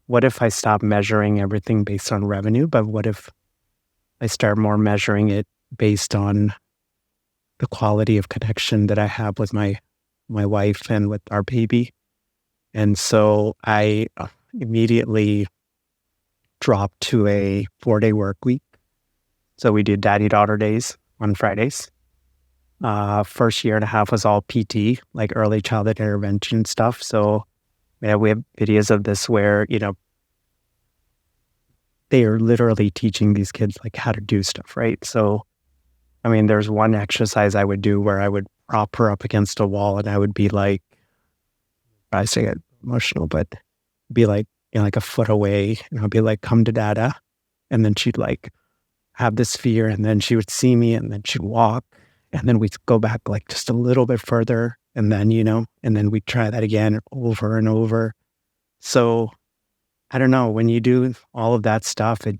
what if I stop measuring everything based on revenue, but what if I start more measuring it based on the quality of connection that I have with my wife and with our baby? And so I immediately dropped to a 4-day work week. So we did daddy-daughter days on Fridays. First 1.5 years was all PT, like early childhood intervention stuff. So we have videos of this where, they are literally teaching these kids like how to do stuff, right? So, I mean, there's one exercise I would do where I would prop her up against a wall and I would be like, I say get emotional, but be like, like a foot away, and I'd be like, come to dada. And then she'd like have this fear, and then she would see me, and then she'd walk, and then we'd go back like just a little bit further, and then, and then we'd try that again over and over. So I don't know, when you do all of that stuff, it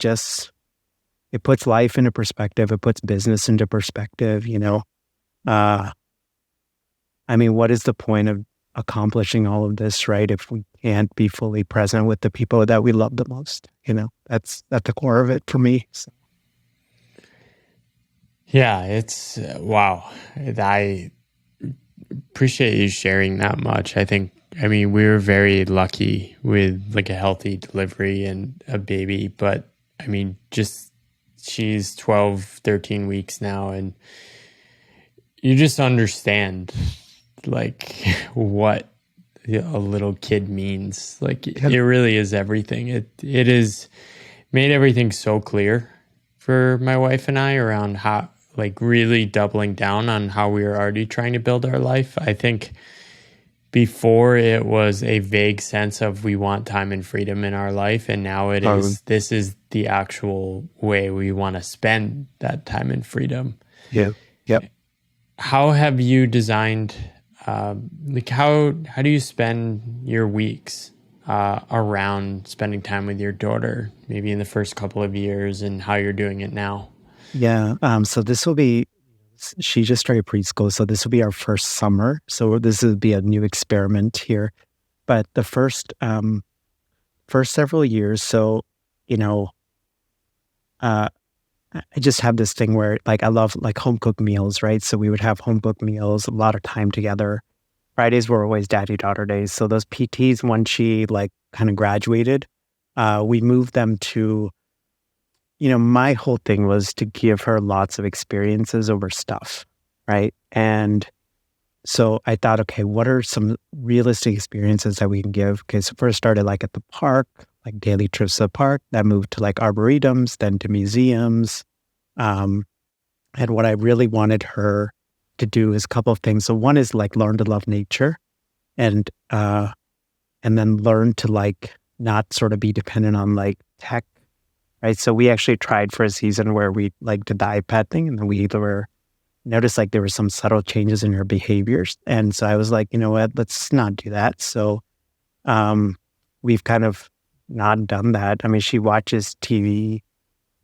puts life into perspective. It puts business into perspective, Uh, I mean, what is the point of accomplishing all of this, right? If we can't be fully present with the people that we love the most, that's at the core of it for me. So. Yeah, it's wow. I appreciate you sharing that much. I mean, we were very lucky with like a healthy delivery and a baby, but I mean, just she's 12, 13 weeks now, and you just understand like what a little kid means. Like it really is everything. It is made everything so clear for my wife and I around how, like, really doubling down on how we were already trying to build our life. I think before it was a vague sense of we want time and freedom in our life, and now this is the actual way we want to spend that time and freedom. Yeah. Yep. How have you designed like how do you spend your weeks around spending time with your daughter, maybe in the first couple of years, and how you're doing it now? Yeah. So she just started preschool, so this will be our first summer. So this will be a new experiment here. But the first several years, so, I just have this thing where like I love like home cooked meals, right? So we would have home cooked meals, a lot of time together. Fridays were always daddy daughter days. So those PTs, when she like kind of graduated, we moved them to, my whole thing was to give her lots of experiences over stuff, right? And so I thought, okay, what are some realistic experiences that we can give? Okay, so first started like at the park, like daily trips to the park, that moved to like arboretums, then to museums. And what I really wanted her to do is a couple of things. So one is like learn to love nature, and then learn to like not sort of be dependent on like tech, right? So we actually tried for a season where we like did the iPad thing, and then we noticed like there were some subtle changes in her behaviors. And so I was like, you know what, let's not do that. So we've kind of not done that. I mean, she watches TV,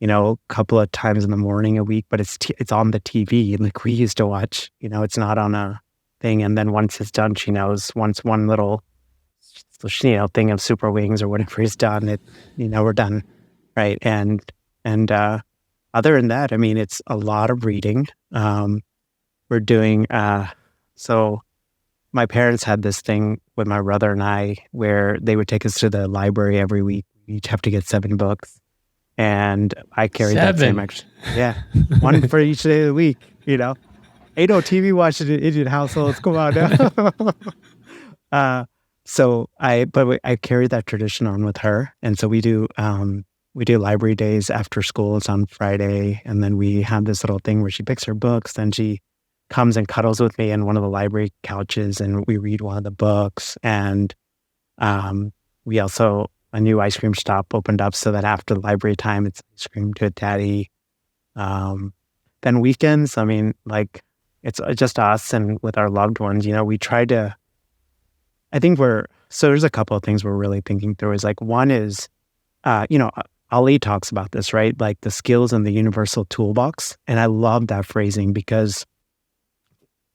a couple of times in the morning a week, but it's on the TV. Like we used to watch, it's not on a thing. And then once it's done, she knows once one little, thing of Super Wings or whatever is done, we're done. Right. And other than that, I mean, it's a lot of reading. We're doing, so my parents had this thing with my brother and I where they would take us to the library every week. We each have to get 7 books. And I carried that same extra. Yeah. One for each day of the week, Ain't no TV watching in Indian households. Come on now. So I carried that tradition on with her. And so we do library days after school. It's on Friday. And then we have this little thing where she picks her books. Then she comes and cuddles with me in one of the library couches, and we read one of the books. And we also, a new ice cream shop opened up so that after the library time, it's ice cream to a daddy. Then weekends, I mean, like it's just us and with our loved ones, we try to, so there's a couple of things we're really thinking through is like, one is, Ali talks about this, right? Like the skills in the universal toolbox. And I love that phrasing because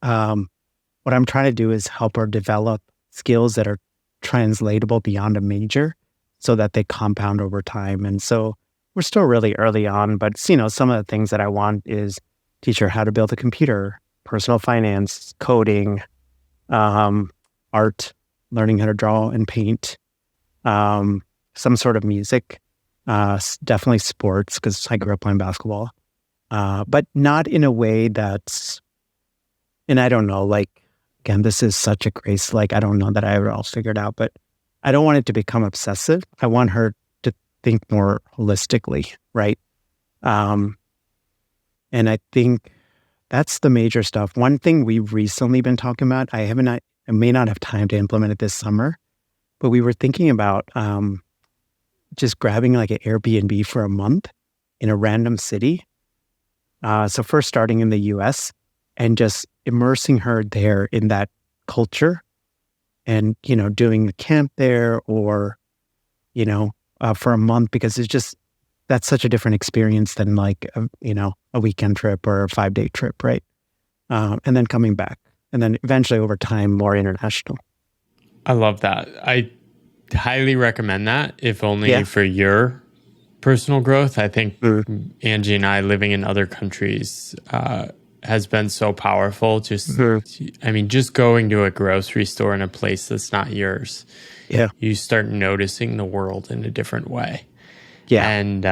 what I'm trying to do is help her develop skills that are translatable beyond a major so that they compound over time. And so we're still really early on, but some of the things that I want is teach her how to build a computer, personal finance, coding, art, learning how to draw and paint, some sort of music, definitely sports, because I grew up playing basketball, but not in a way that's, and I don't know, like, again, this is such a grace, like, I don't know that I have it all figured out, but I don't want it to become obsessive. I want her think more holistically, right? Um, and I think that's the major stuff. One thing we've recently been talking about, I may not have time to implement it this summer, but we were thinking about just grabbing like an Airbnb for a month in a random city. So first starting in the US and just immersing her there in that culture and, doing the camp there or, for a month, because that's such a different experience than like, a weekend trip or a 5-day trip, right? And then coming back and then eventually over time, more international. I love that. I highly recommend that, if only Yeah. for your personal growth. I think Mm-hmm. Angie and I living in other countries has been so powerful. Just going to a grocery store in a place that's not yours. Yeah. You start noticing the world in a different way. Yeah. And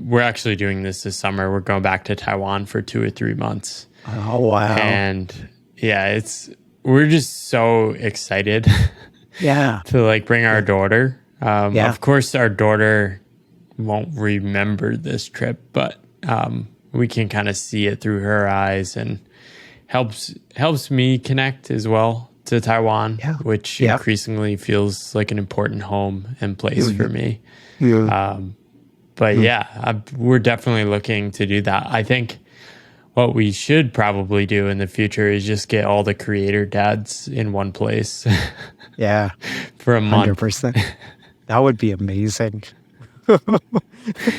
we're actually doing this summer. We're going back to Taiwan for 2 or 3 months. Oh, wow. And yeah, we're just so excited Yeah. to like bring our daughter. Yeah. Of course, our daughter won't remember this trip, but we can kind of see it through her eyes, and helps me connect as well to Taiwan, which increasingly feels like an important home and place for me. Yeah. But we're definitely looking to do that. I think what we should probably do in the future is just get all the creator dads in one place. Yeah. For a month. 100%. That would be amazing.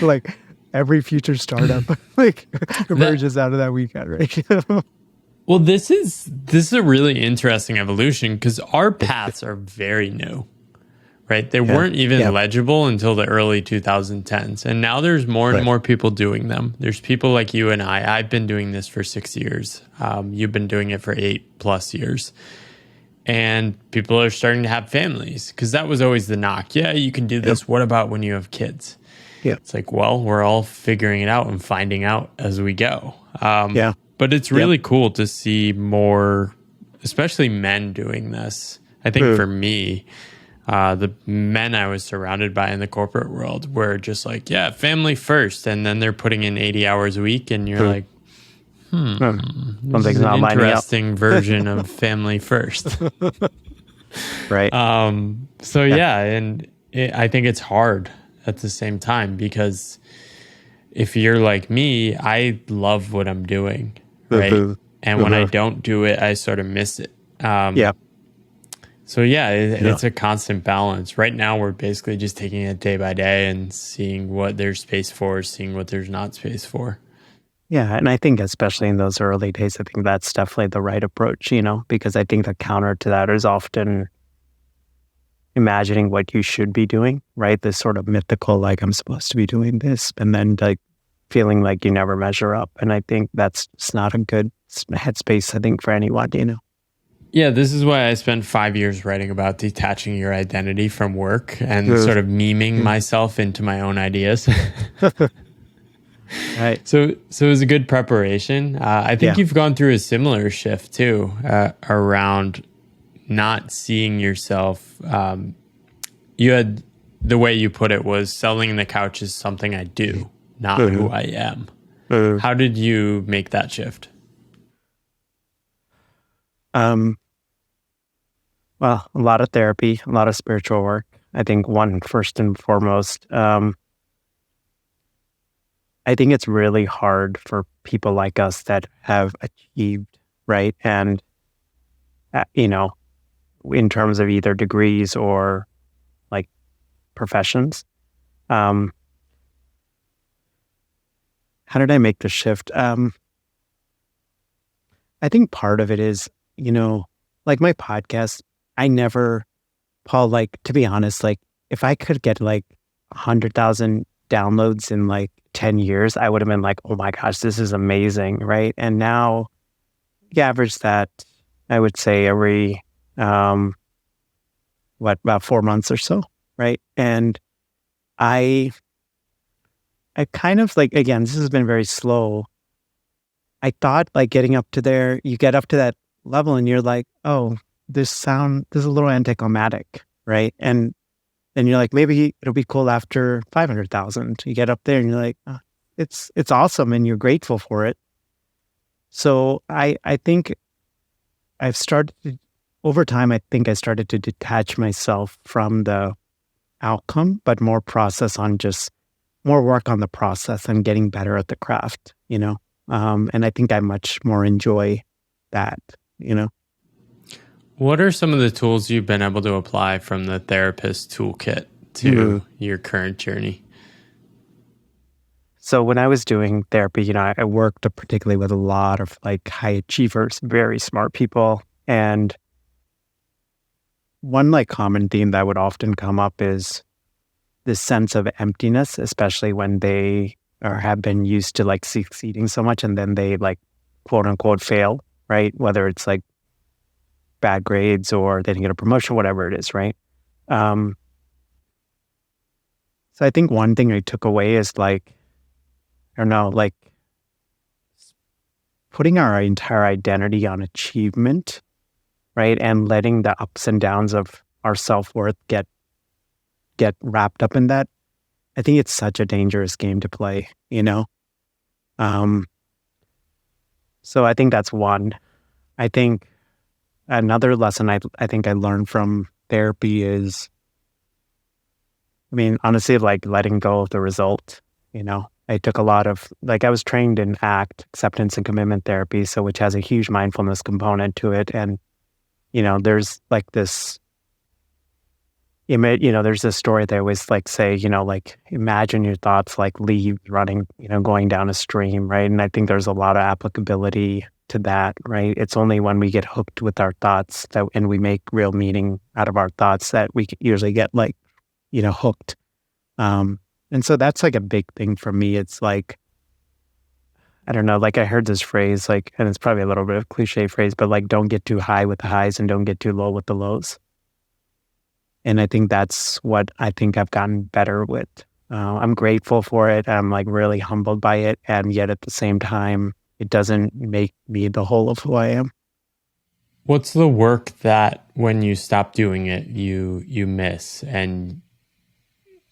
Like every future startup like emerges out of that weekend, right? Well, this is a really interesting evolution because our paths are very new, right? They weren't even legible until the early 2010s. And now there's more and more people doing them. There's people like you and I. I've been doing this for 6 years. You've been doing it for 8+ years. And people are starting to have families, because that was always the knock. Yeah, you can do this. What about when you have kids? Yeah. It's like, well, we're all figuring it out and finding out as we go. But it's really cool to see more, especially men doing this. I think for me, the men I was surrounded by in the corporate world were just like, yeah, family first. And then they're putting in 80 hours a week. And you're like, this is an interesting version of family first. Right. And I think it's hard at the same time, because if you're like me, I love what I'm doing, right? And when I don't do it, I sort of miss it. So it's a constant balance. Right now, we're basically just taking it day by day and seeing what there's space for, seeing what there's not space for. Yeah, and I think especially in those early days, I think that's definitely the right approach, because I think the counter to that is often imagining what you should be doing, right? This sort of mythical, like, I'm supposed to be doing this, and then like feeling like you never measure up. And I think that's just not a good headspace, I think, for anyone, Yeah, this is why I spent 5 years writing about detaching your identity from work and sort of memeing myself into my own ideas. Right. So it was a good preparation. I think you've gone through a similar shift too, around not seeing yourself. You had, the way you put it was, selling the couch is something I do, not who I am. How did you make that shift? Well, a lot of therapy, a lot of spiritual work. I think first and foremost, I think it's really hard for people like us that have achieved, right? And, in terms of either degrees or like professions. How did I make the shift? I think part of it is, like my podcast, Paul, like, to be honest, like if I could get like 100,000 downloads in like 10 years, I would have been like, oh my gosh, this is amazing, right? And now you average that, I would say, every, about 4 months or so, right? And I kind of like, again, this has been very slow. I thought like getting up to there, you get up to that level and you're like, oh, this is a little anticlimactic, right? And And you're like, maybe it'll be cool after 500,000. You get up there and you're like, oh, it's awesome, and you're grateful for it. So I think I've started over time. I think I started to detach myself from the outcome, but more process on just more work on the process and getting better at the craft. And I think I much more enjoy that. You know. What are some of the tools you've been able to apply from the therapist toolkit to your current journey? So when I was doing therapy, I worked particularly with a lot of like high achievers, very smart people. And one like common theme that would often come up is this sense of emptiness, especially when they or have been used to like succeeding so much and then they like quote unquote fail, right? Whether it's like bad grades or they didn't get a promotion, whatever it is, right? Um, so I think one thing I took away is like, I don't know, like putting our entire identity on achievement, right? And letting the ups and downs of our self-worth get wrapped up in that. I think it's such a dangerous game to play, you know? Um, so I think that's one. I think another lesson I think I learned from therapy is, I mean, honestly, like letting go of the result, I took a lot of, like I was trained in ACT, acceptance and commitment therapy, so which has a huge mindfulness component to it. And, there's like this image, there's this story they always like say, like imagine your thoughts like leaves running, going down a stream, right? And I think there's a lot of applicability to that, right? It's only when we get hooked with our thoughts and we make real meaning out of our thoughts that we usually get like, hooked. And so that's like a big thing for me. It's like, I don't know, like I heard this phrase, like, and it's probably a little bit of a cliche phrase, but like, don't get too high with the highs and don't get too low with the lows. And I think that's what I think I've gotten better with. I'm grateful for it. I'm like really humbled by it. And yet at the same time, it doesn't make me the whole of who I am. What's the work that when you stop doing it, you miss and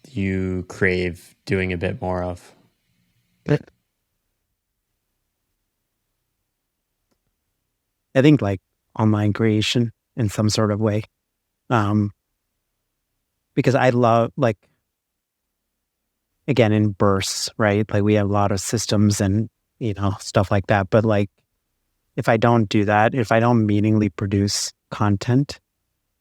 you crave doing a bit more of? I think like online creation in some sort of way. Because I love, like, again, in bursts, right? Like we have a lot of systems and, stuff like that. But like, if I don't do that, if I don't meaningfully produce content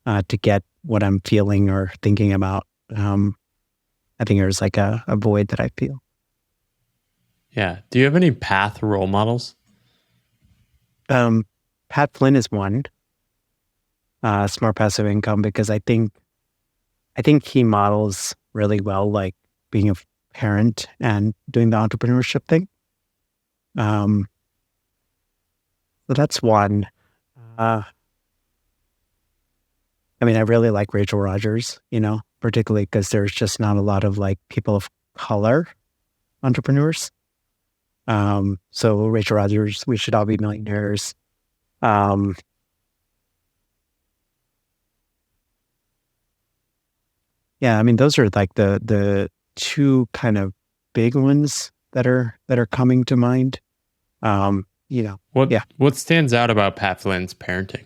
to get what I'm feeling or thinking about, I think there's like a void that I feel. Yeah. Do you have any path role models? Pat Flynn is one, Smart Passive Income, because I think he models really well, like being a parent and doing the entrepreneurship thing. So that's one. I mean, I really like Rachel Rogers, particularly because there's just not a lot of like people of color entrepreneurs. So Rachel Rogers, We Should All Be Millionaires. Yeah, I mean, those are like the two kind of big ones that are coming to mind. What stands out about Pat Flynn's parenting?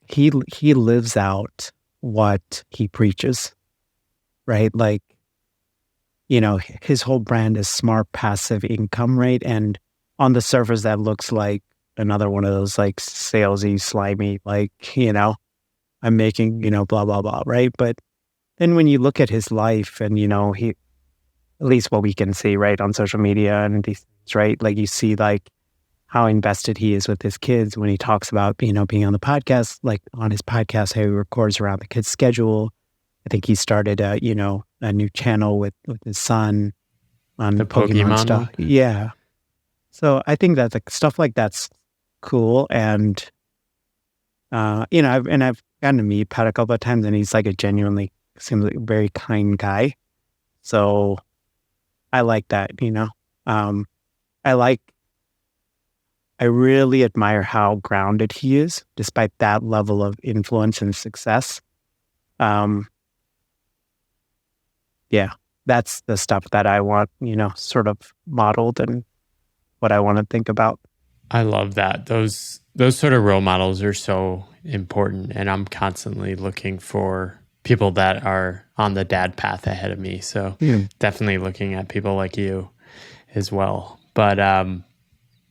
He lives out what he preaches, right? Like, his whole brand is Smart Passive Income, right? And on the surface, that looks like another one of those like salesy, slimy, like, I'm making, blah, blah, blah, right? But then when you look at his life and, he, at least what we can see, right, on social media and these things, right? Like you see like how invested he is with his kids when he talks about, being on the podcast, like on his podcast, how he records around the kids' schedule. I think he started a new channel with his son on The Pokemon stuff. one? Yeah. So I think that like stuff like that's cool. And, I've gotten to meet Pat a couple of times and he's like seems like a very kind guy. So I like that, I really admire how grounded he is, despite that level of influence and success. Um, yeah, that's the stuff that I want, sort of modeled and what I want to think about. I love that. Those sort of role models are so important, and I'm constantly looking for people that are on the dad path ahead of me. So Hmm. definitely looking at people like you as well. But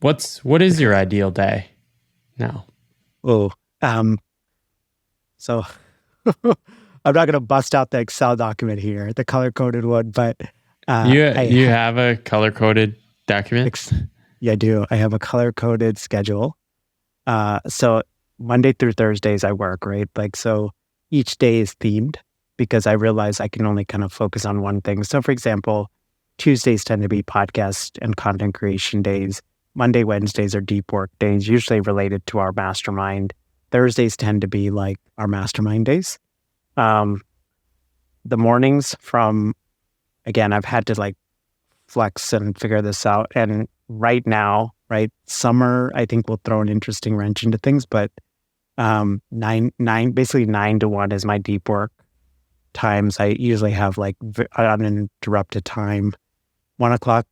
what is your ideal day now? Oh, um, so I'm not going to bust out the Excel document here, the color coded one, but I You have a color coded document? ex- yeah, I do. I have a color coded schedule. So Monday through Thursdays I work, right? Like, so each day is themed because I realize I can only kind of focus on one thing. So for example, Tuesdays tend to be podcast and content creation days. Monday, Wednesdays are deep work days, usually related to our mastermind. Thursdays tend to be like our mastermind days. Um, the mornings from, again, I've had to like flex and figure this out. And right now, right, summer, I think will throw an interesting wrench into things, but basically 9 to 1 is my deep work times. I usually have like uninterrupted time. 1 o'clock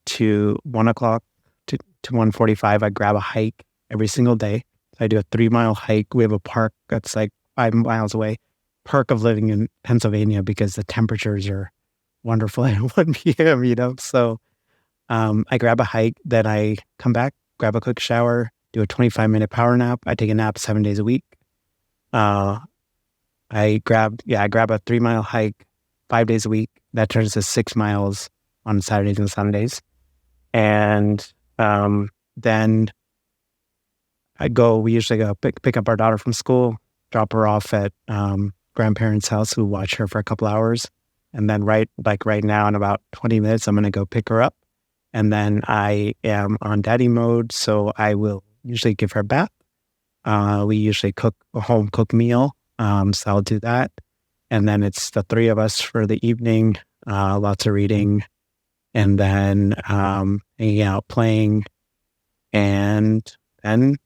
to 1 o'clock to 1:45. I grab a hike every single day. I do a 3 mile hike. We have a park that's like 5 miles away. Perk of living in Pennsylvania because the temperatures are wonderful at 1 p.m., So I grab a hike, then I come back, grab a quick shower, do a 25-minute power nap. I take a nap 7 days a week. Uh, I grab a 3 mile hike 5 days a week. That turns to 6 miles on Saturdays and Sundays. And then we usually go pick up our daughter from school, drop her off at grandparents' house who watch her for a couple hours. And then right now in about 20 minutes, I'm going to go pick her up. And then I am on daddy mode. So I will usually give her a bath. We usually cook a home cooked meal. So I'll do that. And then it's the three of us for the evening, lots of reading, and then hanging out, playing. And then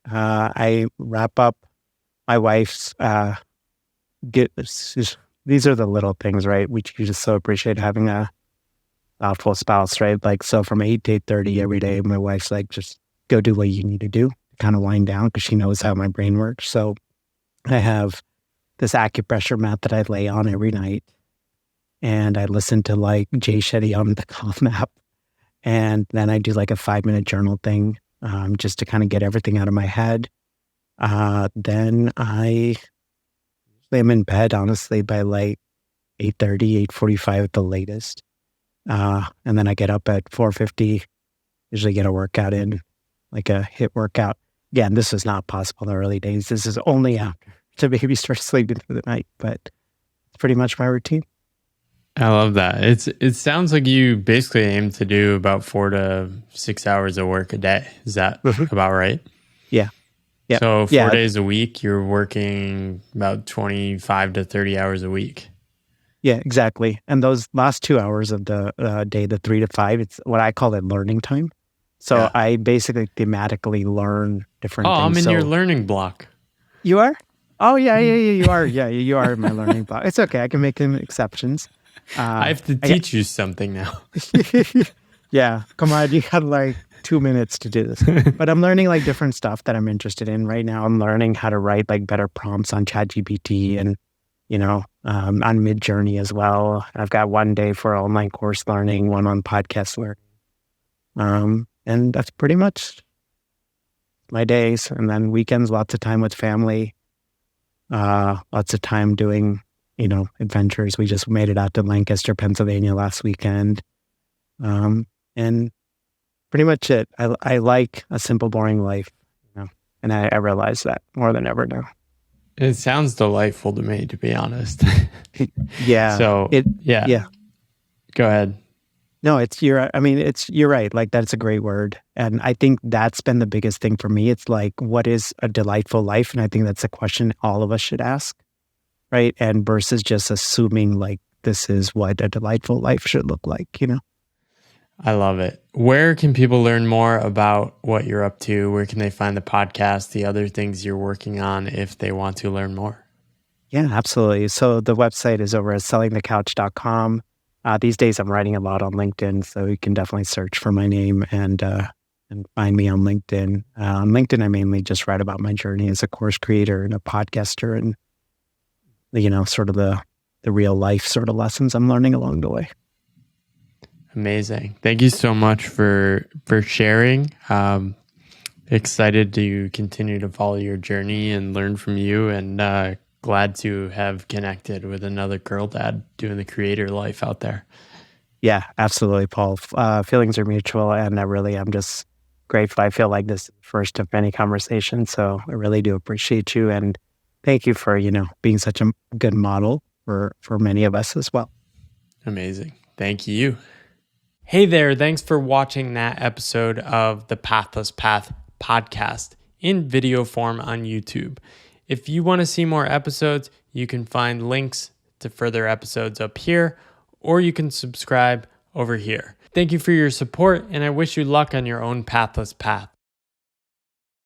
I wrap up. My wife's these are the little things, right? Which you just so appreciate having a thoughtful spouse, right? Like, so from 8 to 8:30 every day, my wife's like, just go do what you need to do, kind of wind down because she knows how my brain works. So I have this acupressure mat that I lay on every night, and I listen to like Jay Shetty on the Calm app, and then I do like a 5-minute journal thing, just to kind of get everything out of my head. Then I am in bed, honestly, by like 8:30, 8:45 at the latest. And then I get up at 4:50, usually get a workout in, like a HIIT workout. Again, this is not possible in the early days. This is only after the baby starts sleeping through the night, but it's pretty much my routine. I love that. It sounds like you basically aim to do about 4 to 6 hours of work a day. Is that Mhm. about right? Yeah. Yeah. So four Yeah. days a week, you're working about 25 to 30 hours a week. Yeah, exactly. And those last 2 hours of the day, the 3 to 5, it's what I call it learning time. So Yeah. I basically thematically learn different Oh, I'm things. in your So learning block. you are? Oh, yeah, you are. Yeah, you are in my learning block. It's okay. I can make exceptions. I have to I teach you something now. yeah, come on, you got like 2 minutes to do this. But I'm learning like different stuff that I'm interested in right now. I'm learning how to write like better prompts on ChatGPT and, on Midjourney as well. I've got one day for online course learning, one on podcast learning. And that's pretty much my days. And then weekends, lots of time with family, lots of time doing, adventures. We just made it out to Lancaster, Pennsylvania last weekend. And pretty much it. I like a simple, boring life, and I realize that more than ever now. It sounds delightful to me, to be honest. Yeah. So, yeah, Yeah. go ahead. No, you're right. Like, that's a great word. And I think that's been the biggest thing for me. It's like, what is a delightful life? And I think that's a question all of us should ask, right? And versus just assuming like this is what a delightful life should look like. I love it. Where can people learn more about what you're up to? Where can they find the podcast, the other things you're working on if they want to learn more? Yeah, absolutely. So the website is over at sellingthecouch.com. These days I'm writing a lot on LinkedIn, so you can definitely search for my name and find me on LinkedIn. On LinkedIn, I mainly just write about my journey as a course creator and a podcaster and, sort of the real life sort of lessons I'm learning along the way. Amazing. Thank you so much for sharing. Excited to continue to follow your journey and learn from you, and glad to have connected with another girl dad doing the creator life out there. Yeah, absolutely, Paul. Feelings are mutual, and I'm just grateful. I feel like this is the first of many conversations, so I really do appreciate you, and thank you for, being such a good model for many of us as well. Amazing. Thank you. Hey there, thanks for watching that episode of the Pathless Path podcast in video form on YouTube. If you want to see more episodes, you can find links to further episodes up here, or you can subscribe over here. Thank you for your support, and I wish you luck on your own pathless path.